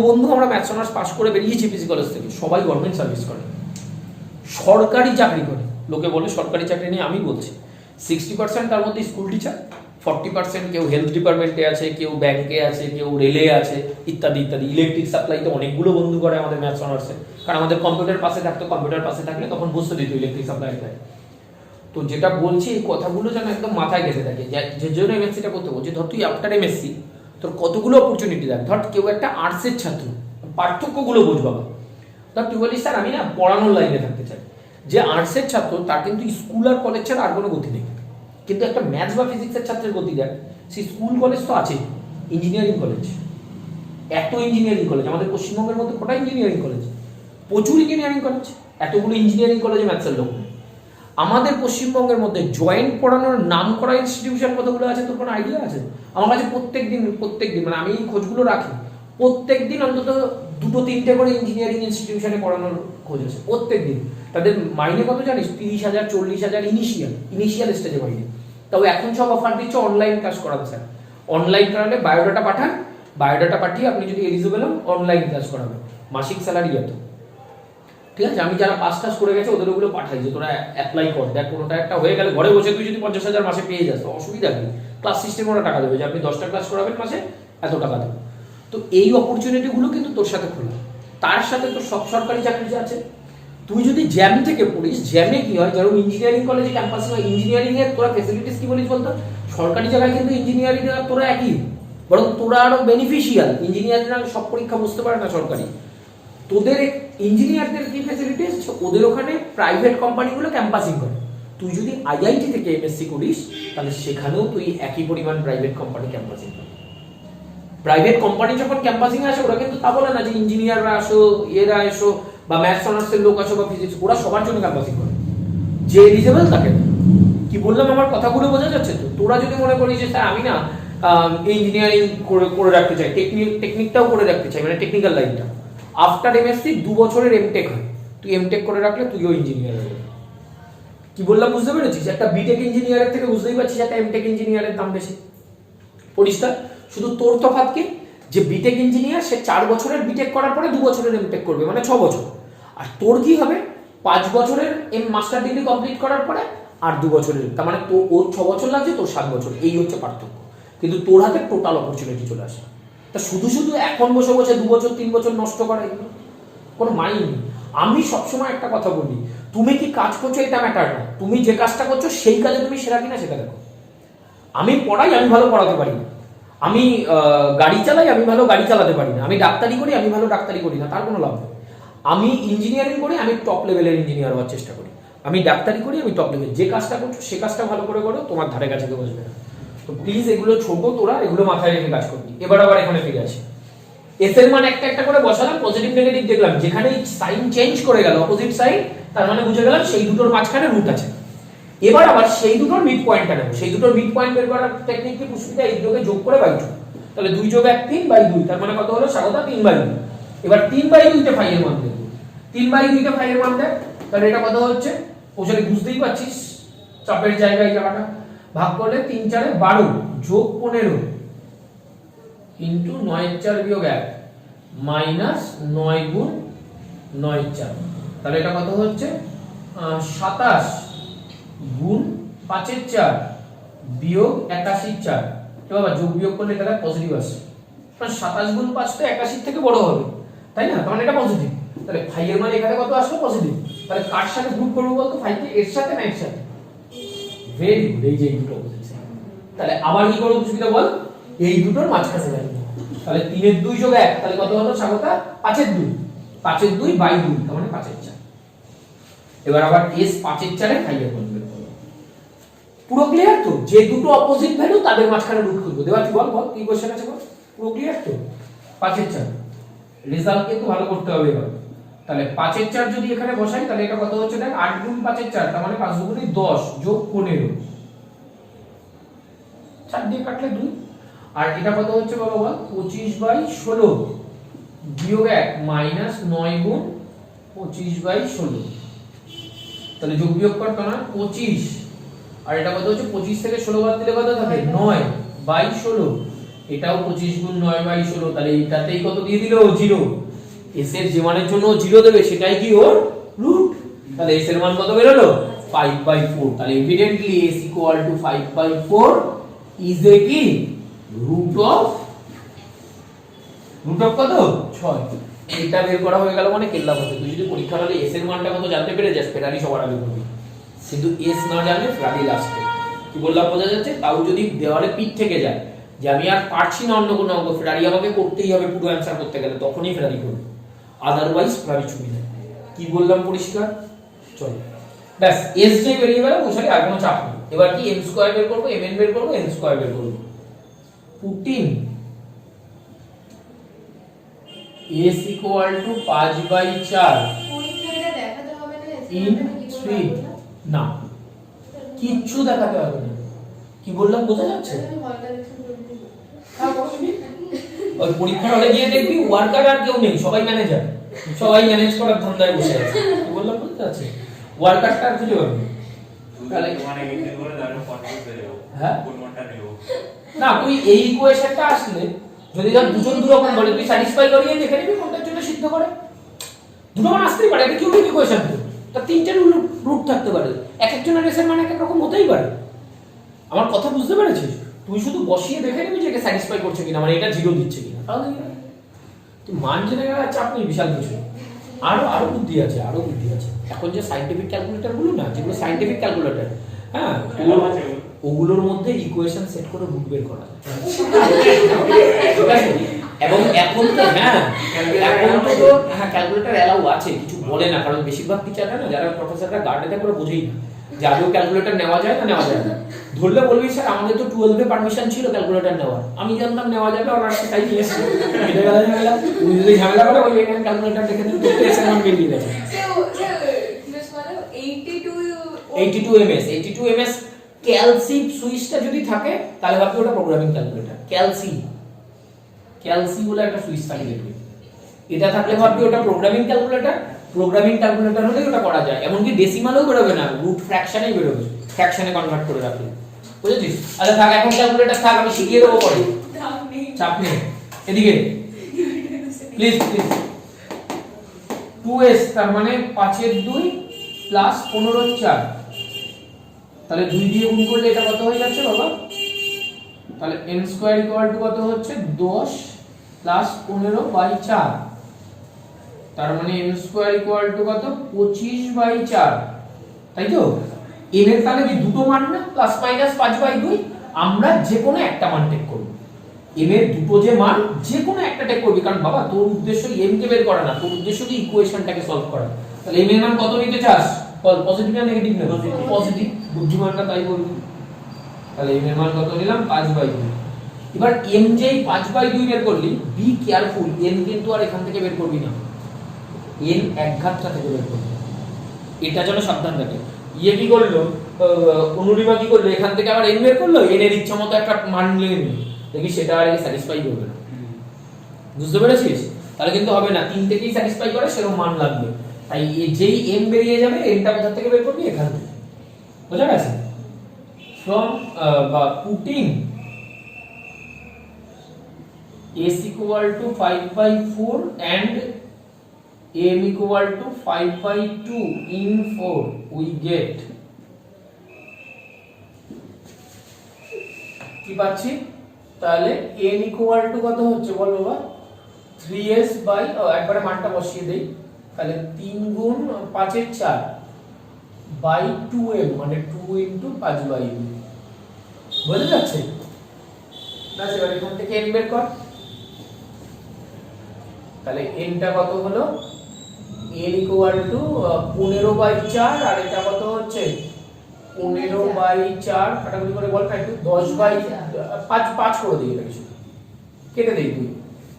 বন্ধু আমরা ম্যাথস অনার্স পাস করে বেরিয়েছি পিসি কলেজ থেকে, সবাই গভর্নমেন্ট সার্ভিস করে, সরকারি চাকরি করে। লোকে বলে সরকারি চাকরি নেই, আমি বলছি 60% তার মধ্যে স্কুল টিচার, 40% কেউ হেলথ ডিপার্টমেন্টে আছে, কেউ ব্যাংকে আছে, কেউ রেলে আছে, ইত্যাদি ইত্যাদি। ইলেকট্রিক সাপ্লাইতে অনেকগুলো বন্ধু করে আমাদের ম্যাথস অনার্সে, কারণ আমাদের কম্পিউটার পাশে থাকতো, কম্পিউটার পাশে থাকলে তখন বুঝতে দিত ইলেকট্রিক সাপ্লাইটায়। তো যেটা বলছি এই কথাগুলো যেন একদম মাথায় গেঁথে থাকে, যে জন্য এমএসসিটা করতে বলছি। ধর তুই আফটার এমএসসি তোর কতগুলো অপরচুনিটি দেখ। ধর কেউ একটা আর্টসের ছাত্র, পার্থক্যগুলো বুঝ বাবা। ধর তুই বলিস স্যার আমি না পড়ানোর লাইনে থাকতে চাই, যে আর্টসের ছাত্র তার কিন্তু স্কুল আর কলেজ ছাড়া আর কোনো গতি নেই। কিন্তু একটা ম্যাথস বা ফিজিক্সের ছাত্রের গতি দেখ, সেই স্কুল কলেজ তো আছে, ইঞ্জিনিয়ারিং কলেজ, এত ইঞ্জিনিয়ারিং কলেজ আমাদের পশ্চিমবঙ্গের মধ্যে, কটা ইঞ্জিনিয়ারিং কলেজ, প্রচুর ইঞ্জিনিয়ারিং কলেজ, এতগুলো ইঞ্জিনিয়ারিং কলেজে ম্যাথসের লোক নেই। আমাদের পশ্চিমবঙ্গের মধ্যে জয়েন্ট পড়ানোর নাম করা ইনস্টিটিউশন কতগুলো আছে তোর কোনো আইডিয়া আছে? আমার কাছে প্রত্যেক দিন মানে আমি খোঁজগুলো রাখি, প্রত্যেক দিন অন্তত 2-3টে করে ইঞ্জিনিয়ারিং ইনস্টিটিউশনে পড়ানোর খোঁজ আছে প্রত্যেক দিন। তাদের মাইনে কত জানিস? 30,000, 40,000 ইনিশিয়াল স্টেজে মাইনে। তবে এখন সব অফার দিচ্ছে অনলাইন ক্লাস করাতে। স্যার অনলাইন করালে বায়োডাটা পাঠান, বায়োডাটা পাঠিয়ে আপনি যদি এলিজিবল হন অনলাইন ক্লাস করাবেন, মাসিক স্যালারি এত। ঠিক আছে, আমি যারা পাস টাস করে গেছে ওদের ওগুলো পাঠাই যে তোরা অ্যাপ্লাই কর, দেখ কোনোটা একটা হয়ে গেলে ঘরে বসে তুই যদি 50,000 মাসে পেয়ে যাস তো অসুবিধা নেই। ক্লাস সিস্টেম ওরা টাকা দেবে যে আপনি 10টা ক্লাস করাবেন মাসে এত টাকা দেবে। তো এই অপরচুনিটিগুলো কিন্তু তোর সাথে খোলা। তার সাথে তোর সব সরকারি চাকরি যে আছে, তুই যদি জ্যাম থেকে পড়িস, জ্যামে কি হয়, যেমন ইঞ্জিনিয়ারিং কলেজে ক্যাম্পাসে হয়, ইঞ্জিনিয়ারিং এর তোরা ফেসিলিটিস কি বলিস বলতো? সরকারি জায়গায় কিন্তু ইঞ্জিনিয়ারিং এর তোরা একই, বরং তোরা আরো বেনিফিশিয়াল। ইঞ্জিনিয়াররা সব পরীক্ষা বুঝতে পারে না সরকারি। তোদের ইঞ্জিনিয়ারদের কি ফেসিলিটিস, ওদের ওখানে প্রাইভেট কোম্পানিগুলো ক্যাম্পাসিং করে। তুই যদি আইআইটি থেকে এমএসসি করিস তাহলে সেখানেও তুই একই পরিমাণ প্রাইভেট কোম্পানি ক্যাম্পাসিং করে। প্রাইভেট কোম্পানি যখন ক্যাম্পাসিং আসে ওরা কিন্তু তা বলে না যে ইঞ্জিনিয়াররা আসো, এরা এসো, বা ম্যাথস অনার্সের লোক আসো বা ফিজিক্স, ওরা সবার জন্য ক্যাম্পাসিং করে, যে এলিজেবল থাকে। কি বললাম আমার কথাগুলো বোঝা যাচ্ছে তো? তোরা যদি মনে করিস যে স্যার আমি না ইঞ্জিনিয়ারিং করে রাখতে চাই, টেকনিকটাও করে রাখতে চাই, মানে টেকনিক্যাল লাইনটা, আফটার এমএসসি 2 বছরের এমটেক হয়, তুই এমটেক করে রাখলে তুইও ইঞ্জিনিয়ার হবে। কি বললাম বুঝতে পেরেছিস? একটা বিটেক ইঞ্জিনিয়ারের থেকে বুঝতেই পারছিস একটা এমটেক ইঞ্জিনিয়ারের দাম বেশি, পরিষ্কার। শুধু তোর তফাৎ কি, যে বিটেক ইঞ্জিনিয়ার সে 4 বছরের বিটেক করার পরে 2 বছরের এমটেক করবে, মানে 6 বছর। আর তোর কি হবে, 5 বছরের মাস্টার ডিগ্রি কমপ্লিট করার পরে আর 2 বছরের, তার মানে তো ওর 6 বছর লাগছে, তোর 7 বছর। এই হচ্ছে পার্থক্য। কিন্তু তোর হাতে টোটাল অপরচুনিটি চলে আসে। তা শুধু এখন বসে 2 বছর 3 বছর নষ্ট করা এগুলো কোনো মাইন্ড নেই। আমি সবসময় একটা কথা বলি, তুমি কি কাজ করছো এটা ম্যাটার না, তুমি যে কাজটা করছো সেই কাজে তুমি সেরা কিনা সেটা দেখো। আমি পড়াই, আমি ভালো পড়াতে পারি না। আমি গাড়ি চালাই, আমি ভালো গাড়ি চালাতে পারি না। আমি ডাক্তারি করি, আমি ভালো ডাক্তারি করি না, তার কোনো লাভ নেই। আমি ইঞ্জিনিয়ারিং করি, আমি টপ লেভেলের ইঞ্জিনিয়ার হওয়ার চেষ্টা করি। আমি ডাক্তারি করি, আমি টপ লেভেল। যে কাজটা করছো সে কাজটা ভালো করে করো, তোমার ধারে কাছে কেউ বসবে না। তো প্লিজ এগুলো ছোট, তোরা এগুলো মাথায় রেখে কাজ করবি। এবার আবার এখানে ফিরে আসি, এস এর মান একটা করে বসালাম, পজিটিভ নেগেটিভ দেখলাম, যেখানে সাইন চেঞ্জ করে গেল অপোজিট সাইড, তার মানে বুঝে গেলাম সেই দুটোর মাঝখানে রুট আছে। এবার আবার সেই দুটোর মিড পয়েন্টটা নেব। সেই দুটোর মিড পয়েন্ট বের করার টেকনিক কি, পুষ্পিতা এই দুটোকে যোগ করে বাই 2, তাহলে 2 যোগ 1 3/2, তার মানে কত হলো স্বাগতা 3/2। এবার 3/2 তে ফাই এর মান দেব, 3/2 তে ফাই এর মান দেব, তাহলে এটা কত হচ্ছে? ওখানে বুঝতেই পারছিস চাপের জায়গায় জায়গাটা ভাগ করলে 3 4 12 যোগ 15 ইনটু 9 4 বিয়োগ 1 মাইনাস 9 গুণ 9 4, তাহলে এটা কত হচ্ছে? 27 গুণ 5 এর 4 বিয়োগ 81 4। তো বাবা যোগ বিয়োগ করলে এটা পজিটিভ আসে, কারণ 27 গুণ 5 তো 81 থেকে বড় হবে, তাই না? তার মানে এটা পজিটিভ। তাহলে 5 এর মানে এখানে কত আসলো? পজিটিভ। তাহলে কার সাথে গ্রুপ করব বলতো? 5 কে এর সাথে না এর সাথে? ভেরি গুড, এই যে এই দুটো অপোজিট সাইড। তাহলে আবার কি করব সুবিধা বল? এই দুটোর মাঝখানে রাখবো। তাহলে 3 এর 2 যোগ 1 তাহলে কত হলো স্বাগতা? 5 এর 2, 5 এর 2 বাই 2 তার মানে 5 এর 4। এবার আবার s 5 এর 4 এ 5 এর মান বের করব। পুরো ক্লিয়ার তো? যে দুটো অপোজিট ভ্যালু তাদের মাঝখানে রুট করব। দেবা কি বল বল কি কোশ্চেন আছে বল? পুরো ক্লিয়ার তো? 5 এর 4 রেজাল্ট কিন্তু ভালো করতে হবে এবার। তাহলে 5 এর 4 যদি এখানে বসাই তাহলে এটা কত হচ্ছে দেখ? 8 গুণ 5 এর 4 তার মানে 5 গুণে 10 যোগ 15, 4 দিয়ে কাটলে 2। আর এটা কত হচ্ছে বাবা বল? 25/16 বিয়োগ 1 মাইনাস 9 গুণ 25/16। তাহলে যোগ বিয়োগ করতে না 25, আর এটা কত হচ্ছে? 25 থেকে 16 বাদ দিলে কত থাকে? 9/16। এটাও 25 গুণ 9/16। তাহলে এটাতেই কত দিয়ে দিল? 0। s এর যে মানের জন্য 0 দেবে সেটাই কি ওর রুট। তাহলে s এর মান কত বের হলো? 5/4। তাহলে এভিডেন্টলি s = 5/4 ইজ এ কি রুট অফ কত? 6। এইটা বের করা হয়ে গেল মানে কেল্লা বসে। তুই যদি পরীক্ষার হলে s এর মানটা কত জানতে পেরে যাস, ফেরারি সবার আগে করবি, কিন্তু s না জানলে ফেরারি লাস্টে। কি বললাম বোঝা যাচ্ছে? তাও যদি দেওয়ালে পিঠ থেকে যায় যে আমি আর পারছি না অন্য কোনো অঙ্ক, ফেরারি আমাকে করতেই হবে পুরো অ্যানসার করতে গেলে, তখনই ফেরারি করবে, আদারওয়াইজ ফেরারি ছুটি নেয়। কি বললাম পরিষ্কার? চলো ব্যাস, s যে বেরিয়ে গেল ওখানে আর কোনো চাপ নেই। এবার কি m স্কয়ার বের করব, mn বের করব, n স্কয়ার বের করব। পুটিং s = 5/4 in 3 না, কিচ্ছু দেখাতে হবে না। কি বললাম বোঝা যাচ্ছে? ওই পরীক্ষার হলে গিয়ে দেখবি ওয়ার্কার আর কেউ নেই, সবাই ম্যানেজার, সবাই ম্যানেজ করার ধান্দায় বসে আছে। কি বললাম বুঝতে পারছিস? ওয়ার্কারটা আর খুঁজে পাবি তাহলে মানে এমনি করে দাঁড়ানো কনফিউজ হয়ে যাবে। হ্যাঁ কোন মানটা নেব না, তুই এই ইকুয়েশনটা আসলে যদি ধর দুজন দুরকম বলে তুই স্যাটিসফাই করিয়ে দেখে নিবি কোনটার জন্য সিদ্ধ করে। দুটো মান আসতেই পারে, এটা কিউবিক ইকুয়েশন তো, তার তিনটে রুট থাকতে পারে, এক একজনের এর মান এক এক রকম হতেই পারে। আমার কথা বুঝতে পেরেছিস? তুই শুধু বসিয়ে দেখে নিবি যে এটা স্যাটিসফাই করছে কিনা, মানে এটা 0 দিচ্ছে কিনা, তাহলে তুই মান জেনে গেলে চাপ নেই বিশাল কিছু। আরো বুদ্ধি আছে, আরো বুদ্ধি আছে। এখন যে সায়েন্টিফিক ক্যালকুলেটর গুলো না, যেগুলো সায়েন্টিফিক ক্যালকুলেটর, হ্যাঁ ওগুলোর মধ্যে ইকুয়েশন সেট করে রুট বের করা যায়। ঠিক আছে? এবং এখন তো ক্যালকুলেটর এলাও আছে, কিছু বলে না, কারণ বেশিরভাগ টিচাররা না, যারা প্রফেসররা গার্ডেতে করে বোঝেই না যে আদৌ ক্যালকুলেটর নেওয়া যায় না নেওয়া যায় না। ধরলে বলবি স্যার আমাদের তো 12 এ পারমিশন ছিল ক্যালকুলেটর নেওয়ার, আমি জানতাম নেওয়া যাবে, আর সেটাই নিয়ে এসেছি। এটা গেল ঝামেলা, তুমি যদি ঝামেলা করে বলবি এখানে ক্যালকুলেটর দেখে দিন, করতে এসে মান বেরিয়ে গেছে। 82 ms ক্যালসি সুইচটা যদি থাকে তাহলে ভাবি ওটা প্রোগ্রামিং ক্যালকুলেটর। ক্যালসি বলে একটা সুইচ থাকে দেখবি, এটা থাকলে ভাবি ওটা প্রোগ্রামিং ক্যালকুলেটর। প্রোগ্রামিং ক্যালকুলেটর হলে ওটা করা যায়, এমনকি ডেসিমালও বেরোবে না, রুট ফ্র্যাকশনেই বেরোবে, ফ্র্যাকশনে কনভার্ট করে রাখলে। বুঝেছিস? আচ্ছা থাক, এখন ক্যালকুলেটর থাক, আমি শিখিয়ে দেবো পরে, চাপ নেই। এদিকে প্লিজ 2s তার মানে 5 এর 2 প্লাস 15 এর 4, তাহলে 2 দিয়ে গুণ করলে এটা কত হয়ে যাচ্ছে বাবা? তাহলে n স্কয়ার ইকুয়াল টু কত হচ্ছে? 10 প্লাস 15/4, তার মানে n স্কয়ার ইকুয়াল টু কত? 25/4, তাই তো? n এর তাহলে কি দুটো মান না, প্লাস মাইনাস 5/2, আমরা যে কোনো একটা মান টেক করব। m এর দুটো যে মান যে কোনো একটা টেক করবি, কারণ বাবা তোর উদ্দেশ্য m কে বের করা না, তোর উদ্দেশ্য কি ইকুয়েশনটাকে সলভ করা। তাহলে m এর মান কত নিতে চাস? বল, পজিটিভ না নেগেটিভ? না পজিটিভ, বুদ্ধিমানটা তাই বলবি। তাহলে m এর মান কত নিলাম? 5/2। এবার m যেই 5/2 বের করলি, বি কেয়ারফুল, n কিন্তু আর এখান থেকে বের করবি না, n এক ঘাতটা থেকে বের করবি, এটা যেন সাবধান থাকে। ইয়ে কি করলো, অনুরিমা কি করলো, এখান থেকে আবার n বের করলো, n এর ইচ্ছা মতো একটা মান নিয়ে নিল, দেখি সেটা আর স্যাটিসফাই করবে না। বুঝতে পেরেছিস? তাহলে কিন্তু হবে না, 3 থেকেই স্যাটিসফাই করে সেরকম মান লাগবে। তাই যেই m বেরিয়ে যাবে, nটা কোথা থেকে বের করবি? এখান থেকে। বুঝা গেছে? from putting s equal to 5/4 and m equal to 5/2 in 4 we get কি পাচ্ছি? তাহলে n ইকুয়াল টু কত হচ্ছে বল বাবা 3s বাই একবারে মানটা বসিয়ে দেই তাহলে 3 গুণ 5 এর 4 বাই 2m মানে 2 ইনটু 5 বাই m বুঝতে যাচ্ছে না এবার এখান থেকে n বের কর তাহলে n টা কত হলো n ইকুয়াল টু 15 বাই 4 আর এটা কত হচ্ছে 15 বাই 4 কাটাকুটি করে বল একটু 10 বাই 5 5 করে দিই এটা শুধু কেটে দেই তুই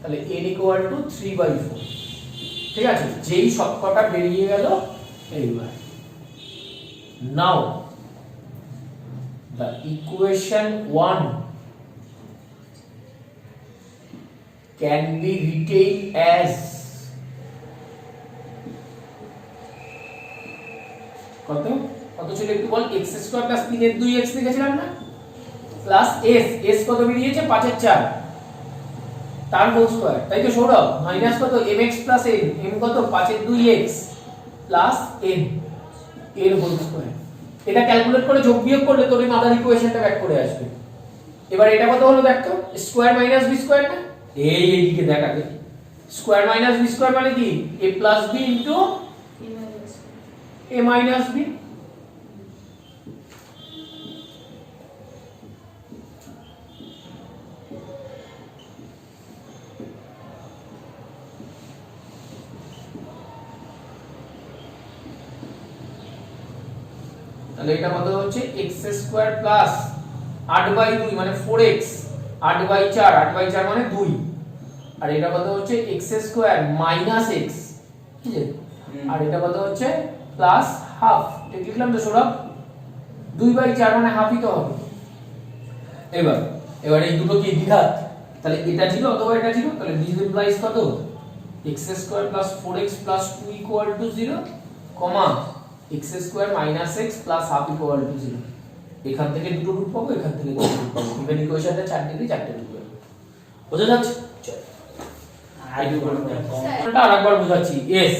তাহলে n ইকুয়াল টু 3 বাই 4 ঠিক আছে যেই সবকটা বেরিয়ে গেল এইবার নাও the equation 1 can be retained as কত কত ছিল একটু বল x স্কয়ার প্লাস 3 এর 2x লিখেছিলাম না প্লাস s s কত বেরিয়েছে 5 এর 4 তার হোল স্কয়ার তাই তো সৌরভ মাইনাস কত mx প্লাস n m কত 5 এর 2x প্লাস n এর হোল স্কয়ার এটা ক্যালকুলেট করে যোগ বিয়োগ করলে তোর এই মাদার ইকুয়েশনটা ব্যাক করে আসবে এবার এটা কত হলো দেখ তো স্কয়ার মাইনাস b স্কয়ার না এইদিকে দেখ আগে স্কয়ার মাইনাস b স্কয়ার মানে কি a plus b into a minus b তাহলে এটা কত হচ্ছে x স্কয়ার প্লাস 8 বাই 2 মানে 4x 8 বাই 4 8 বাই 4 মানে 2 আর এটা কত হচ্ছে x স্কয়ার মাইনাস x ঠিক আছে আর এটা কত হচ্ছে প্লাস হাফ ঠিক লিখলাম তো সৌরভ 2 বাই 4 মানে হাফই তো হবে এবার এই দুটো কি দ্বিঘাত তাহলে এটা ছিল অথবা এটা ছিল তাহলে দিস ইমপ্লাইজ কত x square plus 4x plus 2 equal to 0 comma x square minus x plus half equal to 0 এখান থেকে দুটো রুট পাবো এখান থেকে দুটো রুট পাবো ইভেন ইকুয়েশনটা 4 ডিগ্রি 4টে রুট পাবো বুঝা যাচ্ছে এটা আরেকবার বোঝাচ্ছি s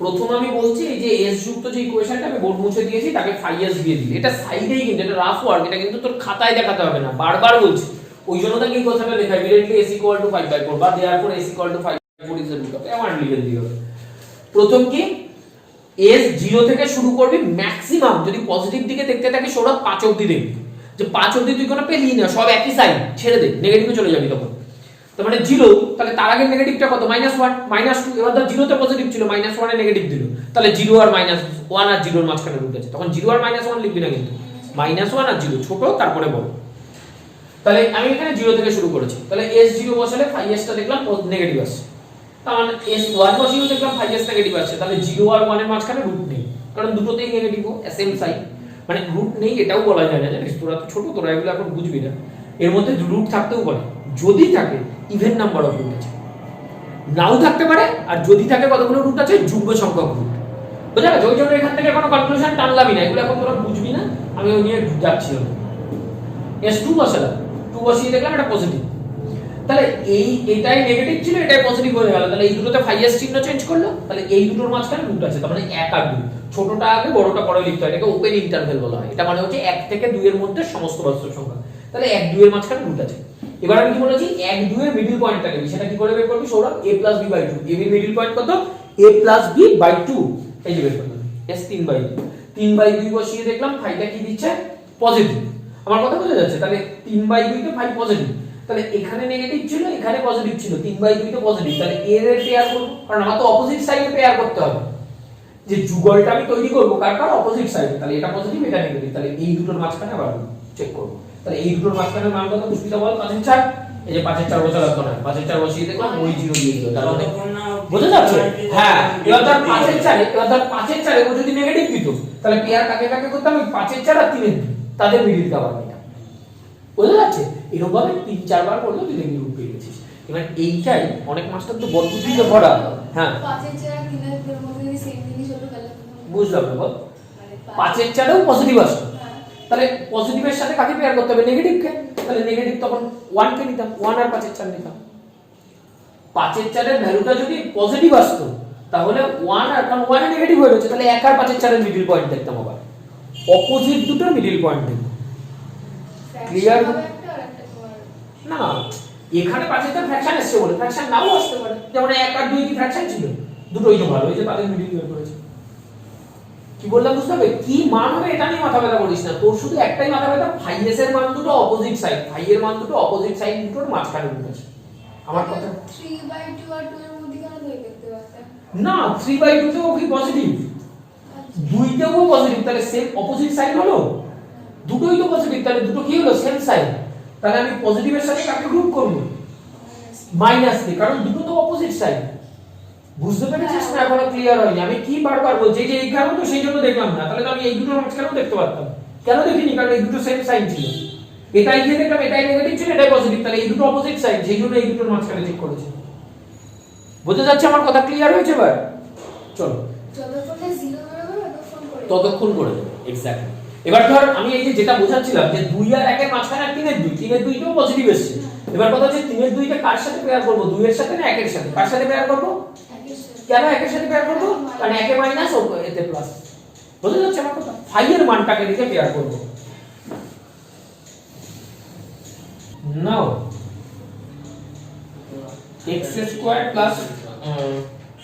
প্রথম আমি বলছি এই যে s যুক্ত যে ইকুয়েশনটা আমি বোর্ড মুছে দিয়েছি তাকে phi s দিয়ে দিই এটা সাইডেই কিন্তু এটা রাফ ওয়ার্ক এটা কিন্তু তোর খাতায় দেখাতে হবে না বারবার বলছি ওই জন্য তাকে এই কথাটা লেখা ইমিডিয়েটলি s = 5/4 বা therefore s = 5/4 is the root of আমার লিখে দিই হবে প্রথম কি s 0 থেকে শুরু করবি ম্যাক্সিমাম যদি পজিটিভ দিকে দেখতে থাকি সৌরভ 5 অবধি দেখবি যে 5 অবধি তুই কোনো পেলি না সব একই সাইন ছেড়ে দে নেগেটিভে চলে যাবি তখন তার মানে 0 তাহলে তার আগে নেগেটিভটা কত -1 -2 এবার ধর 0 তে পজিটিভ ছিল -1 এ নেগেটিভ দিল তাহলে 0 আর -1 আর 0 এর মাঝখানে রুট আছে তখন 0 আর -1 লিখবি না কিন্তু -1 আর 0 ছোট তারপরে বড় তাহলে আমি এখানে 0 থেকে শুরু করেছি তাহলে s0 বসালে phi s টা দেখলাম নেগেটিভ আসছে তার মানে s1 বসিয়ে দেখলাম phi s নেগেটিভ আসছে তাহলে 0 আর 1 এর মাঝখানে রুট নেই কারণ দুটোতেই নেগেটিভ সেম সাইন মানে রুট নেই এটাও বলা যায় না জানিস তোরা তো ছোট তোরা এগুলো এখন বুঝবি না এর মধ্যে রুট থাকতেও পারে যদি থাকে ইভেন নাম্বার অফ রুট আছে নাও থাকতে পারে আর যদি থাকে কতগুলো রুট আছে যুগ্ম সংখ্যক রুট বুঝা গেছে ওই জন্য এখান থেকে কোনো কনক্লুশন টানলামই না এগুলো এখন তোরা বুঝবি না আমি ওই নিয়ে যাচ্ছি s2 বসালাম 2 বসিয়ে দেখলাম এটা পজিটিভ তাহলে এটাই নেগেটিভ ছিল এটাই পজিটিভ হয়ে গেল তাহলে এই দুটোতে phi s চিহ্ন চেঞ্জ করলো তাহলে এই দুটোর মাঝখানে রুট আছে তার মানে 1 আর 2 ছোটটা আগে বড়টা পরে লিখতে হয় এটাকে ওপেন ইন্টারভ্যাল বলা হয় এটা মানে হচ্ছে 1 থেকে 2 এর মধ্যে সমস্ত বাস্তব সংখ্যা তাহলে 1 2 এর মাঝখানে রুট আছে এবার আমি কি বলেছি 1 2 এর মিডল পয়েন্টটা নেবি সেটা কি করে বের করবি সৌরভ a + b/2 a এর মিডল পয়েন্ট কত a + b/2 এই যে বের করলাম s 3/2 3/2 বসিয়ে দেখলাম phi-টা কি দিচ্ছে পজিটিভ আমার কথা বোঝা যাচ্ছে তাহলে 3/2 তে phi পজিটিভ তাহলে এখানে নেগেটিভ ছিল এখানে পজিটিভ ছিল 3/2 তে পজিটিভ তাহলে এর পেয়ার করব কারণ আমার তো অপোজিট সাইডে পেয়ার করতে হবে যে যুগলটা আমি তৈরি করব কার অপোজিট সাইডে তাহলে এটা পজিটিভ এটা নেগেটিভ তাহলে এই দুটোর মাঝখানে আবার চেক করব তাহলে এই দুটোর মাঝখানে মান কত পুষ্পিতা বল 5/4 এই যে 5/4 বসালে তো না 5/4 বসিয়ে দেখলাম ওই 0 দিয়ে দিল তার মানে বোঝা যাচ্ছে হ্যাঁ এবার ধর 5/4 ও যদি নেগেটিভ দিত তাহলে পেয়ার কাকে কাকে করতাম 5/4 আর 3 তাদের মিডলটা আবার নিতাম বোঝা যাচ্ছে এরকম ভাবে 3-4 বার করলে তুই দেখবি রুট পেয়ে গেছিস এবার এইটাই অনেক মাস্টার তো বদ্ধতিতে ভরা হ্যাঁ 5/4 আর 3/2 এর মধ্যে যদি সেম জিনিস হতো তাহলে বুঝলাম না বল 5/4 এও পজিটিভ আসতো তাহলে পজিটিভের সাথে কাকে পেয়ার করতে হবে নেগেটিভ কে তাহলে নেগেটিভ তখন 1 কে নিতাম 1 আর 5/4 নিতাম 5/4 এর ভ্যালুটা যদি পজিটিভ আসতো তাহলে 1 আর কারণ 1 এ নেগেটিভ হয়ে যাচ্ছে তাহলে 1 আর 5/4 এর মিডল পয়েন্ট দেখতাম আবার অপোজিট দুটো মিডল পয়েন্ট দেখব ক্লিয়ার না এখানে 5000 ফ্র্যাকশন এসছে বলে ফ্র্যাকশন নাও আসতে পারে, যেমন 1 আর 2 কি ফ্র্যাকশন ছিল, দুটোই তো ভালো, এই যে তাদের মিডিল বের করেছে। কি বললাম বুঝতে হবে, কি মান হবে এটা নিয়ে মাথা ব্যথা করিস না, তোর শুধু একটাই মাথা ব্যথা, ফাই এস এর মান দুটো অপোজিট সাইড, ফাই এর মান দুটো অপোজিট সাইড দুটোর মাঝখানে বসেছে। আমার কথা 3/2 আর 2 এর মধ্যে কেন তৈরি করতে পারতাম? না 3/2 তেও কি পজিটিভ, 2 তেও পজিটিভ, তাহলে সেম অপোজিট সাইড হলো, দুটোই তো পজিটিভ, তাহলে দুটো কি হলো সেম সাইড, তাহলে আমি পজিটিভের সাথে কাকে গ্রুপ করব, মাইনাস দিয়ে, কারণ দুটো তো অপোজিট সাইড। বুঝতে পেরেছিস না এখনো ক্লিয়ার হয়নি, আমি কি বারবার বলছি যে এই কারণ তো সেই জন্য দেখলাম না, তাহলে তো আমি এই দুটোর মাঝখানেও দেখতে পারতাম, কেন দেখিনি, কারণ এই দুটো সেম সাইড ছিল, এটাই গিয়ে দেখলাম এটাই নেগেটিভ ছিল এটাই পজিটিভ, তাহলে এই দুটো অপোজিট সাইড, সেই জন্য এই দুটোর মাঝখানে ঠিক করেছি। বুঝতে যাচ্ছে আমার কথা, ক্লিয়ার হয়েছে এবার? চলো যতক্ষণ না 0 বেরোবে ততক্ষণ করে দেবো, এক্স্যাক্টলি। এবার ধর আমি এই যে যেটা বোঝাচ্ছিলাম যে 2 আর 1 এর মাঝখানে আর 3 এর 2, 3 এর 2 টাও পজিটিভ এসেছে, এবার কথা হচ্ছে 3 এর 2 কে কার সাথে পেয়ার করব, 2 এর সাথে না 1 এর সাথে, কার সাথে পেয়ার করব, কেন 1 এর সাথে পেয়ার করব, কারণ 1 এ মাইনাস ও এতে প্লাস, বুঝতে যাচ্ছে আমার কথা, ফাই এর মানটাকে দিকে পেয়ার করব। নাও x² plus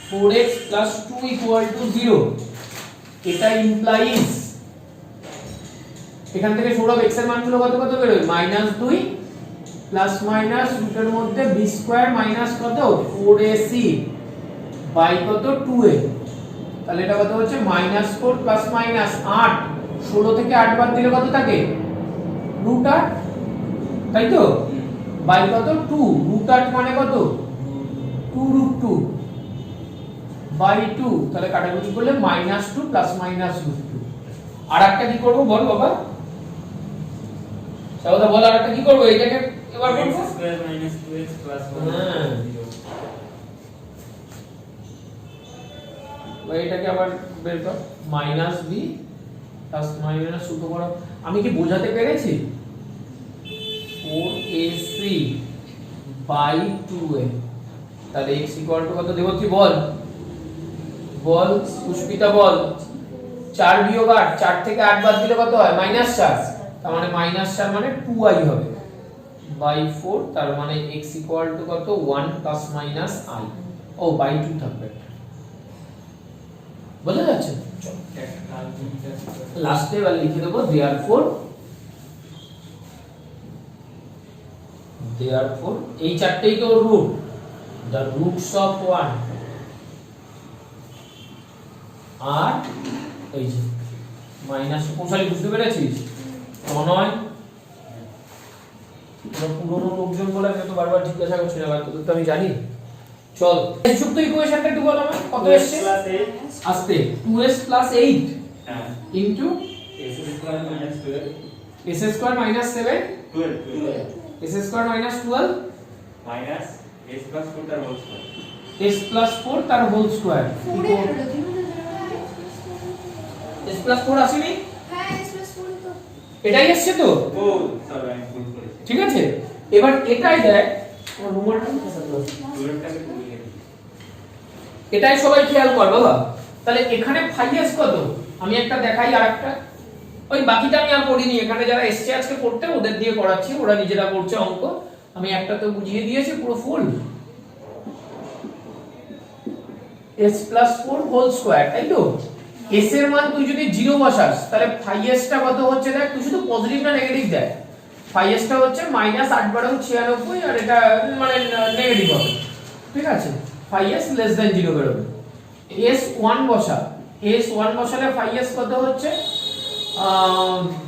4x plus 2 equal to 0, এটা ইমপ্লাইজ এখান থেকে সৌরভ x এর মান গুলো কত কত বের হয়, -2 প্লাস মাইনাস রুটের মধ্যে b² মাইনাস কত 4ac বাই কত 2a, তাহলে এটা কত হচ্ছে -4 প্লাস মাইনাস 8, 16 থেকে 8 বাদ দিলে কত থাকে √8, তাই তো, বাই কত 2, √8 মানে কত 2√2 বাই 2, তাহলে কাটাকুটি করলে -2 প্লাস -√2। আর একটা কি করব বল বাবা, সাবধান বল, আর একটা কি করব, এটাকে এবার করব x² - 2x + 1 ভাই এটাকে আবার বের কর, -b প্লাস মাইনাস সূত্র করো, আমি কি বোঝাতে পেরেছি, 4ac বাই 2a, তাহলে x = কত দেব কি বল, বল পুষ্পিতা বল, 4 বিয়োগ 8, 4 থেকে 8 বাদ দিলে কত হয় -4, তার মানে -4 মানে 2i হবে বাই 4, তার মানে x = কত 1 প্লাস মাইনাস i, ও বাই 2 থাকবে, বুঝা যাচ্ছে? চল লাস্টে এবার লিখে দেব therefore এই চারটেই তো রুট, the roots of 1 আর এই যে মাইনাস কোনসালি, বুঝতে পেরেছিস? নয় পুরনো লোকজন বলে আমি তো বারবার জিজ্ঞাসা করছি না, তোদের তো আমি জানি। চল যুক্ত ইকুয়েশনটা একটু বল আমায়, কত এসেছে আস্তে, 2s + 8 হ্যাঁ into s² - 12 s² - 7 12 s² - 12 minus s plus 4 তার হোল স্কয়ার, s plus 4 তার হোল স্কয়ার, 4 এর হলো কি মানে s plus 4 আসেনি, হ্যাঁ s plus 4 তো এটাই আসছে তো, ও সরি আমি ভুল করেছি, ঠিক আছে? এবার এটাই দেখ, আমার রুমালটা কোথায় গেল, 12টাকে ভুলে গেছি, এটাই সবাই খেয়াল কর বাবা। তাহলে এখানে ফাইএস কত, আমি একটা দেখাই, আরেকটা ওই বাকিটা আমি আর পড়িনি, এখানে যারা এসছে আজকে পড়তে ওদের দিয়ে করাচ্ছি, ওরা নিজেরা করছে অঙ্ক, আমি একটা তো বুঝিয়ে দিয়েছি পুরো ফুল, s plus 4 হোল স্কয়ার, তাই তো? s এর মান তুই যদি 0 বসাস তাহলে ফাইএস টা কত হচ্ছে দেখ, তুই শুধু পজিটিভ না নেগেটিভ দেখ, ফাইএস টা হচ্ছে -8 বারং 96, আর এটা মানে নেগেটিভ হবে, ঠিক আছে? ফাইএস লেস দ্যান 0 বেরোবে, s1 বসা, s1 বসালে ফাইএস কত হচ্ছে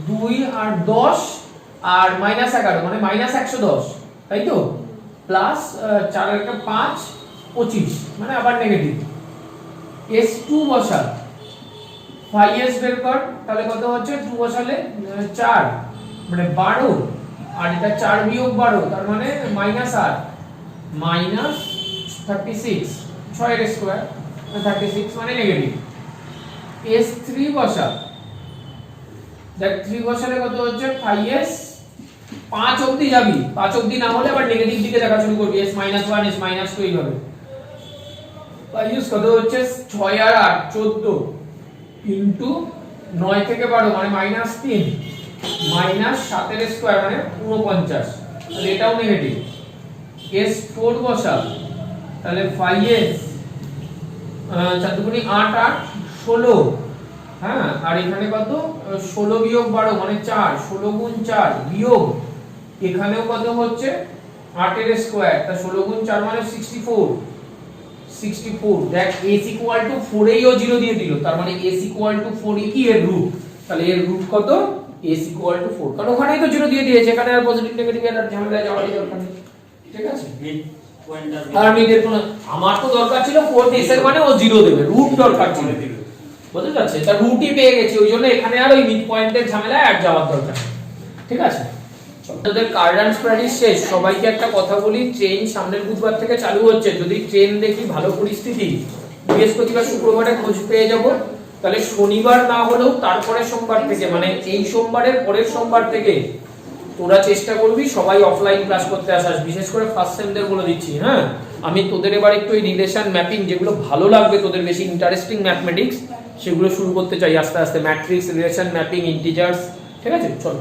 2 আর 10 আর -11 মানে -110, তাই তো? প্লাস 4 আর 5 25 মানে আবার নেগেটিভ, s2 বসা, ফাইএস বের কর, তাহলে কত হচ্ছে 2 বসালে 4 মানে 12, আর এটা 4 বিয়োগ 12 তার মানে -8 -36, 6 এর স্কয়ার 36 মানে নেগেটিভ, s3 বসা, দেখ 3 বসালে কত হচ্ছে 5s, 5 অবধি যাবি, 5 অবধি না হলে আবার নেগেটিভ দিকে দেখা শুরু করবি, s -1 s -2 এইভাবে, 5s কত হচ্ছে 6 আর 8 14 ইনটু 9 থেকে 12 মানে -3 -7 এর স্কয়ার মানে 49, তাহলে এটাও নেগেটিভ। s4 বসা, তাহলে 5s 4 দুগুণে 8 8 16, হ্যাঁ, আর এখানে কত 16 বিয়োগ 12 মানে 4, 16 গুণ 4 বিয়োগ এখানেও কত হচ্ছে 8 এর স্কয়ার, তা 16 গুণ 4 মানে 64, 64। দেখ s ইকুয়াল টু 4 এই ও 0 দিয়ে দিল, তার মানে s ইকুয়াল টু 4 কি এর রুট, তাহলে এর রুট কত s ইকুয়াল টু 4, কারণ ওখানেই তো 0 দিয়ে দিয়েছে, এখানে আর পজিটিভ নেগেটিভ এর ঝামেলা যাওয়ার দরকার নেই। ঠিক আছে, মিড পয়েন্টার আর মিডের কোনো, আমার তো দরকার ছিল 4 s এর মানে ও 0 দেবে, রুট দরকার ছিল, বুঝতে যাচ্ছে, তার রুটই পেয়ে গেছি, ওই জন্য এখানে আর ওই মিড পয়েন্টের ঝামেলায় আর যাওয়ার দরকার নেই। ঠিক আছে, তোদের কার্ডান স্প্র্যাডিশ শেষ। সবাইকে একটা কথা বলি, ট্রেন সামনের বুধবার থেকে চালু হচ্ছে, যদি ট্রেন দেখি ভালো পরিস্থিতি বৃহস্পতিবার শুক্রবারে খোঁজ পেয়ে যাব, তাহলে শনিবার না হলেও তারপরে সোমবার থেকে, মানে এই সোমবারের পরের সোমবার থেকে তোরা চেষ্টা করবি সবাই অফলাইন ক্লাস করতে আসাস, বিশেষ করে ফার্স্ট সেমদের বলে দিচ্ছি। হ্যাঁ, আমি তোদের এবার একটু এই রিলেশন ম্যাপিং যেগুলো ভালো লাগবে তোদের, বেশি ইন্টারেস্টিং ম্যাথমেটিক্স, সেগুলো শুরু করতে চাই আস্তে আস্তে, ম্যাট্রিক্স, রিলেশন ম্যাপিং, ইন্টিজার্স। ঠিক আছে, চলো।